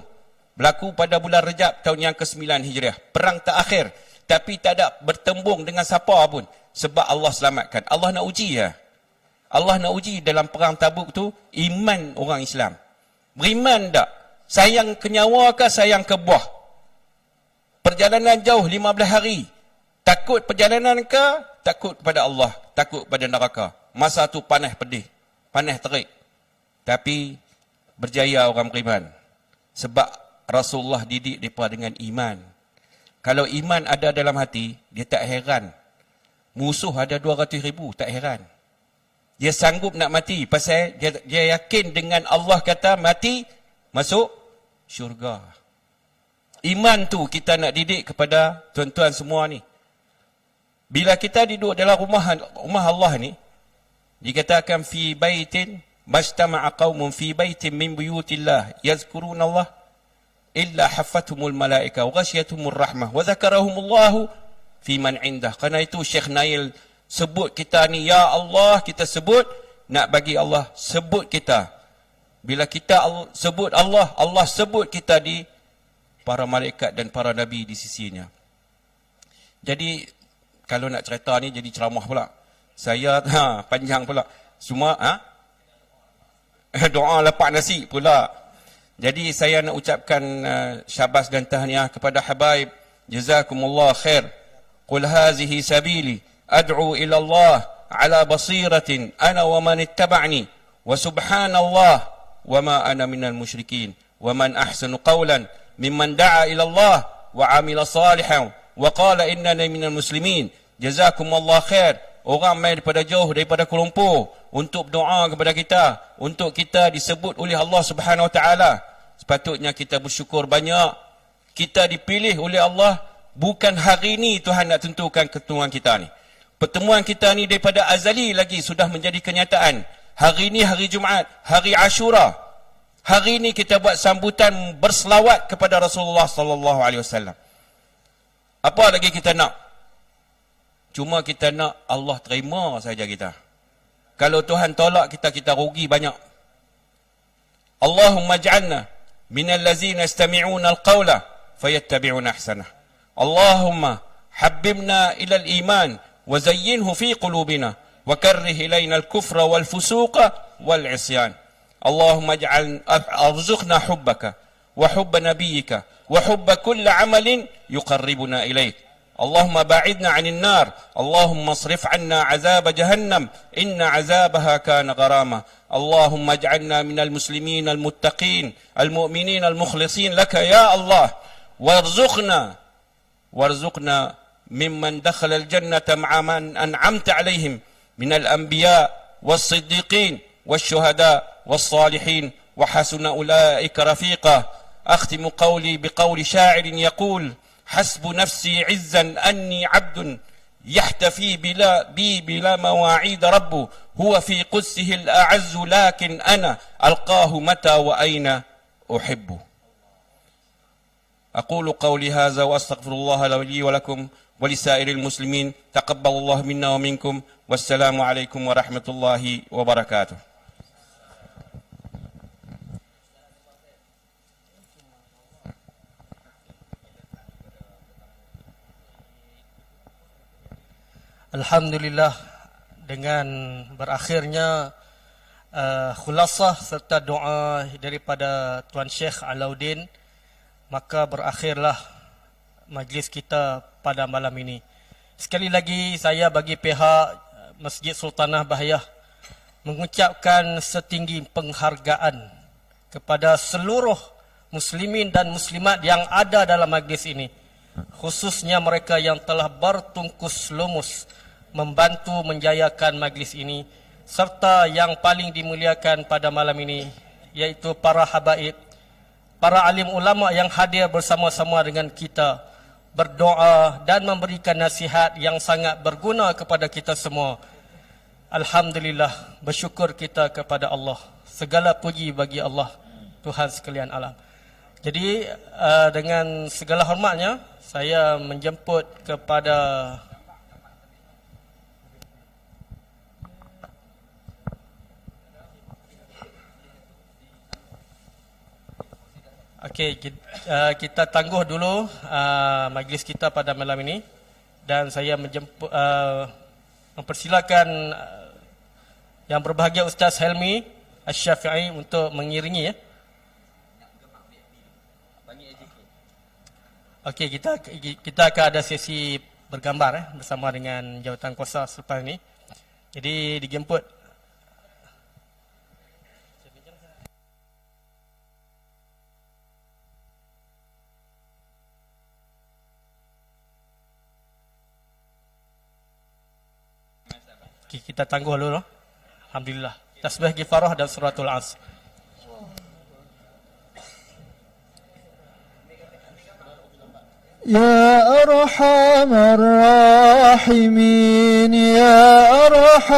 Berlaku pada bulan Rejab tahun yang ke-9 Hijriah. Perang terakhir, tapi tak ada bertembung dengan siapa pun, sebab Allah selamatkan. Allah nak uji ya. Allah nak uji dalam perang Tabuk tu iman orang Islam. Beriman tak? Sayang ke nyawa ke sayang ke buah? Perjalanan jauh 15 hari. Takut perjalanan ke? Takut kepada Allah. Takut pada neraka. Masa tu panas pedih. Panas terik. Tapi berjaya orang beriman. Sebab Rasulullah didik mereka dengan iman. Kalau iman ada dalam hati, dia tak heran. Musuh ada 200,000, tak heran. Dia sanggup nak mati pasal dia yakin dengan Allah kata mati masuk syurga. Iman tu kita nak didik kepada tuan-tuan semua ni. Bila kita duduk dalam rumah Allah ni, dikatakan fi baitin majtama'a qaumun fi baitin min buyutillah yazkuruna Allah illa haffathumul malaika wa ghashiyatuhumur rahmah wa dzakarahumullahu fi man indah. Karena itu Syekh Nail sebut kita ni, ya Allah, kita sebut, nak bagi Allah sebut kita. Bila kita sebut Allah, Allah sebut kita di para malaikat dan para nabi di sisinya. Jadi kalau nak cerita ni jadi ceramah pula. Saya panjang pula. Semua doa lepak nasi pula. Jadi saya nak ucapkan syabas dan tahniah kepada habaib. Jazakumullah khair. Qul hazihi sabili ad'u ila Allah ala basiratin ana wa man ittaba'ni wa subhanallah wa ma ana minal musyrikin wa man ahsanu qawlan mimman da'a ila Allah wa amila salihan wa qala innani minal muslimin. Jazakumullah khair. Orang main daripada jauh daripada Kuala Lumpur untuk doa kepada kita, untuk kita disebut oleh Allah Subhanahu wa taala. Sepatutnya kita bersyukur banyak. Kita dipilih oleh Allah, bukan hari ni Tuhan nak tentukan ketentuan kita ni. Pertemuan kita ni daripada azali lagi sudah menjadi kenyataan. Hari ni hari Jumaat, hari Ashura. Hari ni kita buat sambutan berselawat kepada Rasulullah sallallahu alaihi wasallam. Apa lagi kita nak? Cuma kita nak Allah terima saja kita. Kalau Tuhan tolak kita, kita rugi banyak. Allahumma ij'alna minal ladzina yastami'una al-qawla fayattabi'una ahsanah. Allahumma habbibna ila al-iman وزينه في قلوبنا وكره إلينا الكفر والفسوق والعصيان. اللهم ارزقنا حبك وحب نبيك وحب كل عمل يقربنا إليك. اللهم باعدنا عن النار. اللهم اصرف عنا عذاب جهنم إن عذابها كان غراما. اللهم اجعلنا من المسلمين المتقين المؤمنين المخلصين لك يا الله. وارزقنا ممن دخل الجنة مع من أنعمت عليهم من الأنبياء والصديقين والشهداء والصالحين وحسن أولئك رفيقا. أختم قولي بقول شاعر يقول: حسب نفسي عزا أني عبد يحتفي بلا مواعيد ربه، هو في قدسه الأعز لكن أنا ألقاه متى وأين أحبه. أقول قولي هذا وأستغفر الله لي ولكم ولسائر المسلمين. تقبل الله منا ومنكم، والسلام عليكم ورحمة الله وبركاته. Alhamdulillah, dengan berakhirnya khulasah serta doa daripada Tuan Syekh Alauddin, maka berakhirlah majlis kita pada malam ini. Sekali lagi saya bagi pihak Masjid Sultanah Bahiyah mengucapkan setinggi penghargaan kepada seluruh muslimin dan muslimat yang ada dalam majlis ini, khususnya mereka yang telah bertungkus lumus membantu menjayakan majlis ini, serta yang paling dimuliakan pada malam ini yaitu para habaib, para alim ulama yang hadir bersama-sama dengan kita, berdoa dan memberikan nasihat yang sangat berguna kepada kita semua. Alhamdulillah, bersyukur kita kepada Allah. Segala puji bagi Allah, Tuhan sekalian alam. Jadi dengan segala hormatnya, saya menjemput kepada kita tangguh dulu majlis kita pada malam ini, dan saya mempersilakan yang berbahagia Ustaz Helmi Asy-Syafi'i untuk mengiringi ya. Okey, kita akan ada sesi bergambar bersama dengan jawatan kuasa selepas ini. Jadi dijemput kita tangguh dulu. Alhamdulillah. Tasbih Ghifarah dan suratul Asr. Ya Arhamar Rahimin, Ya Arham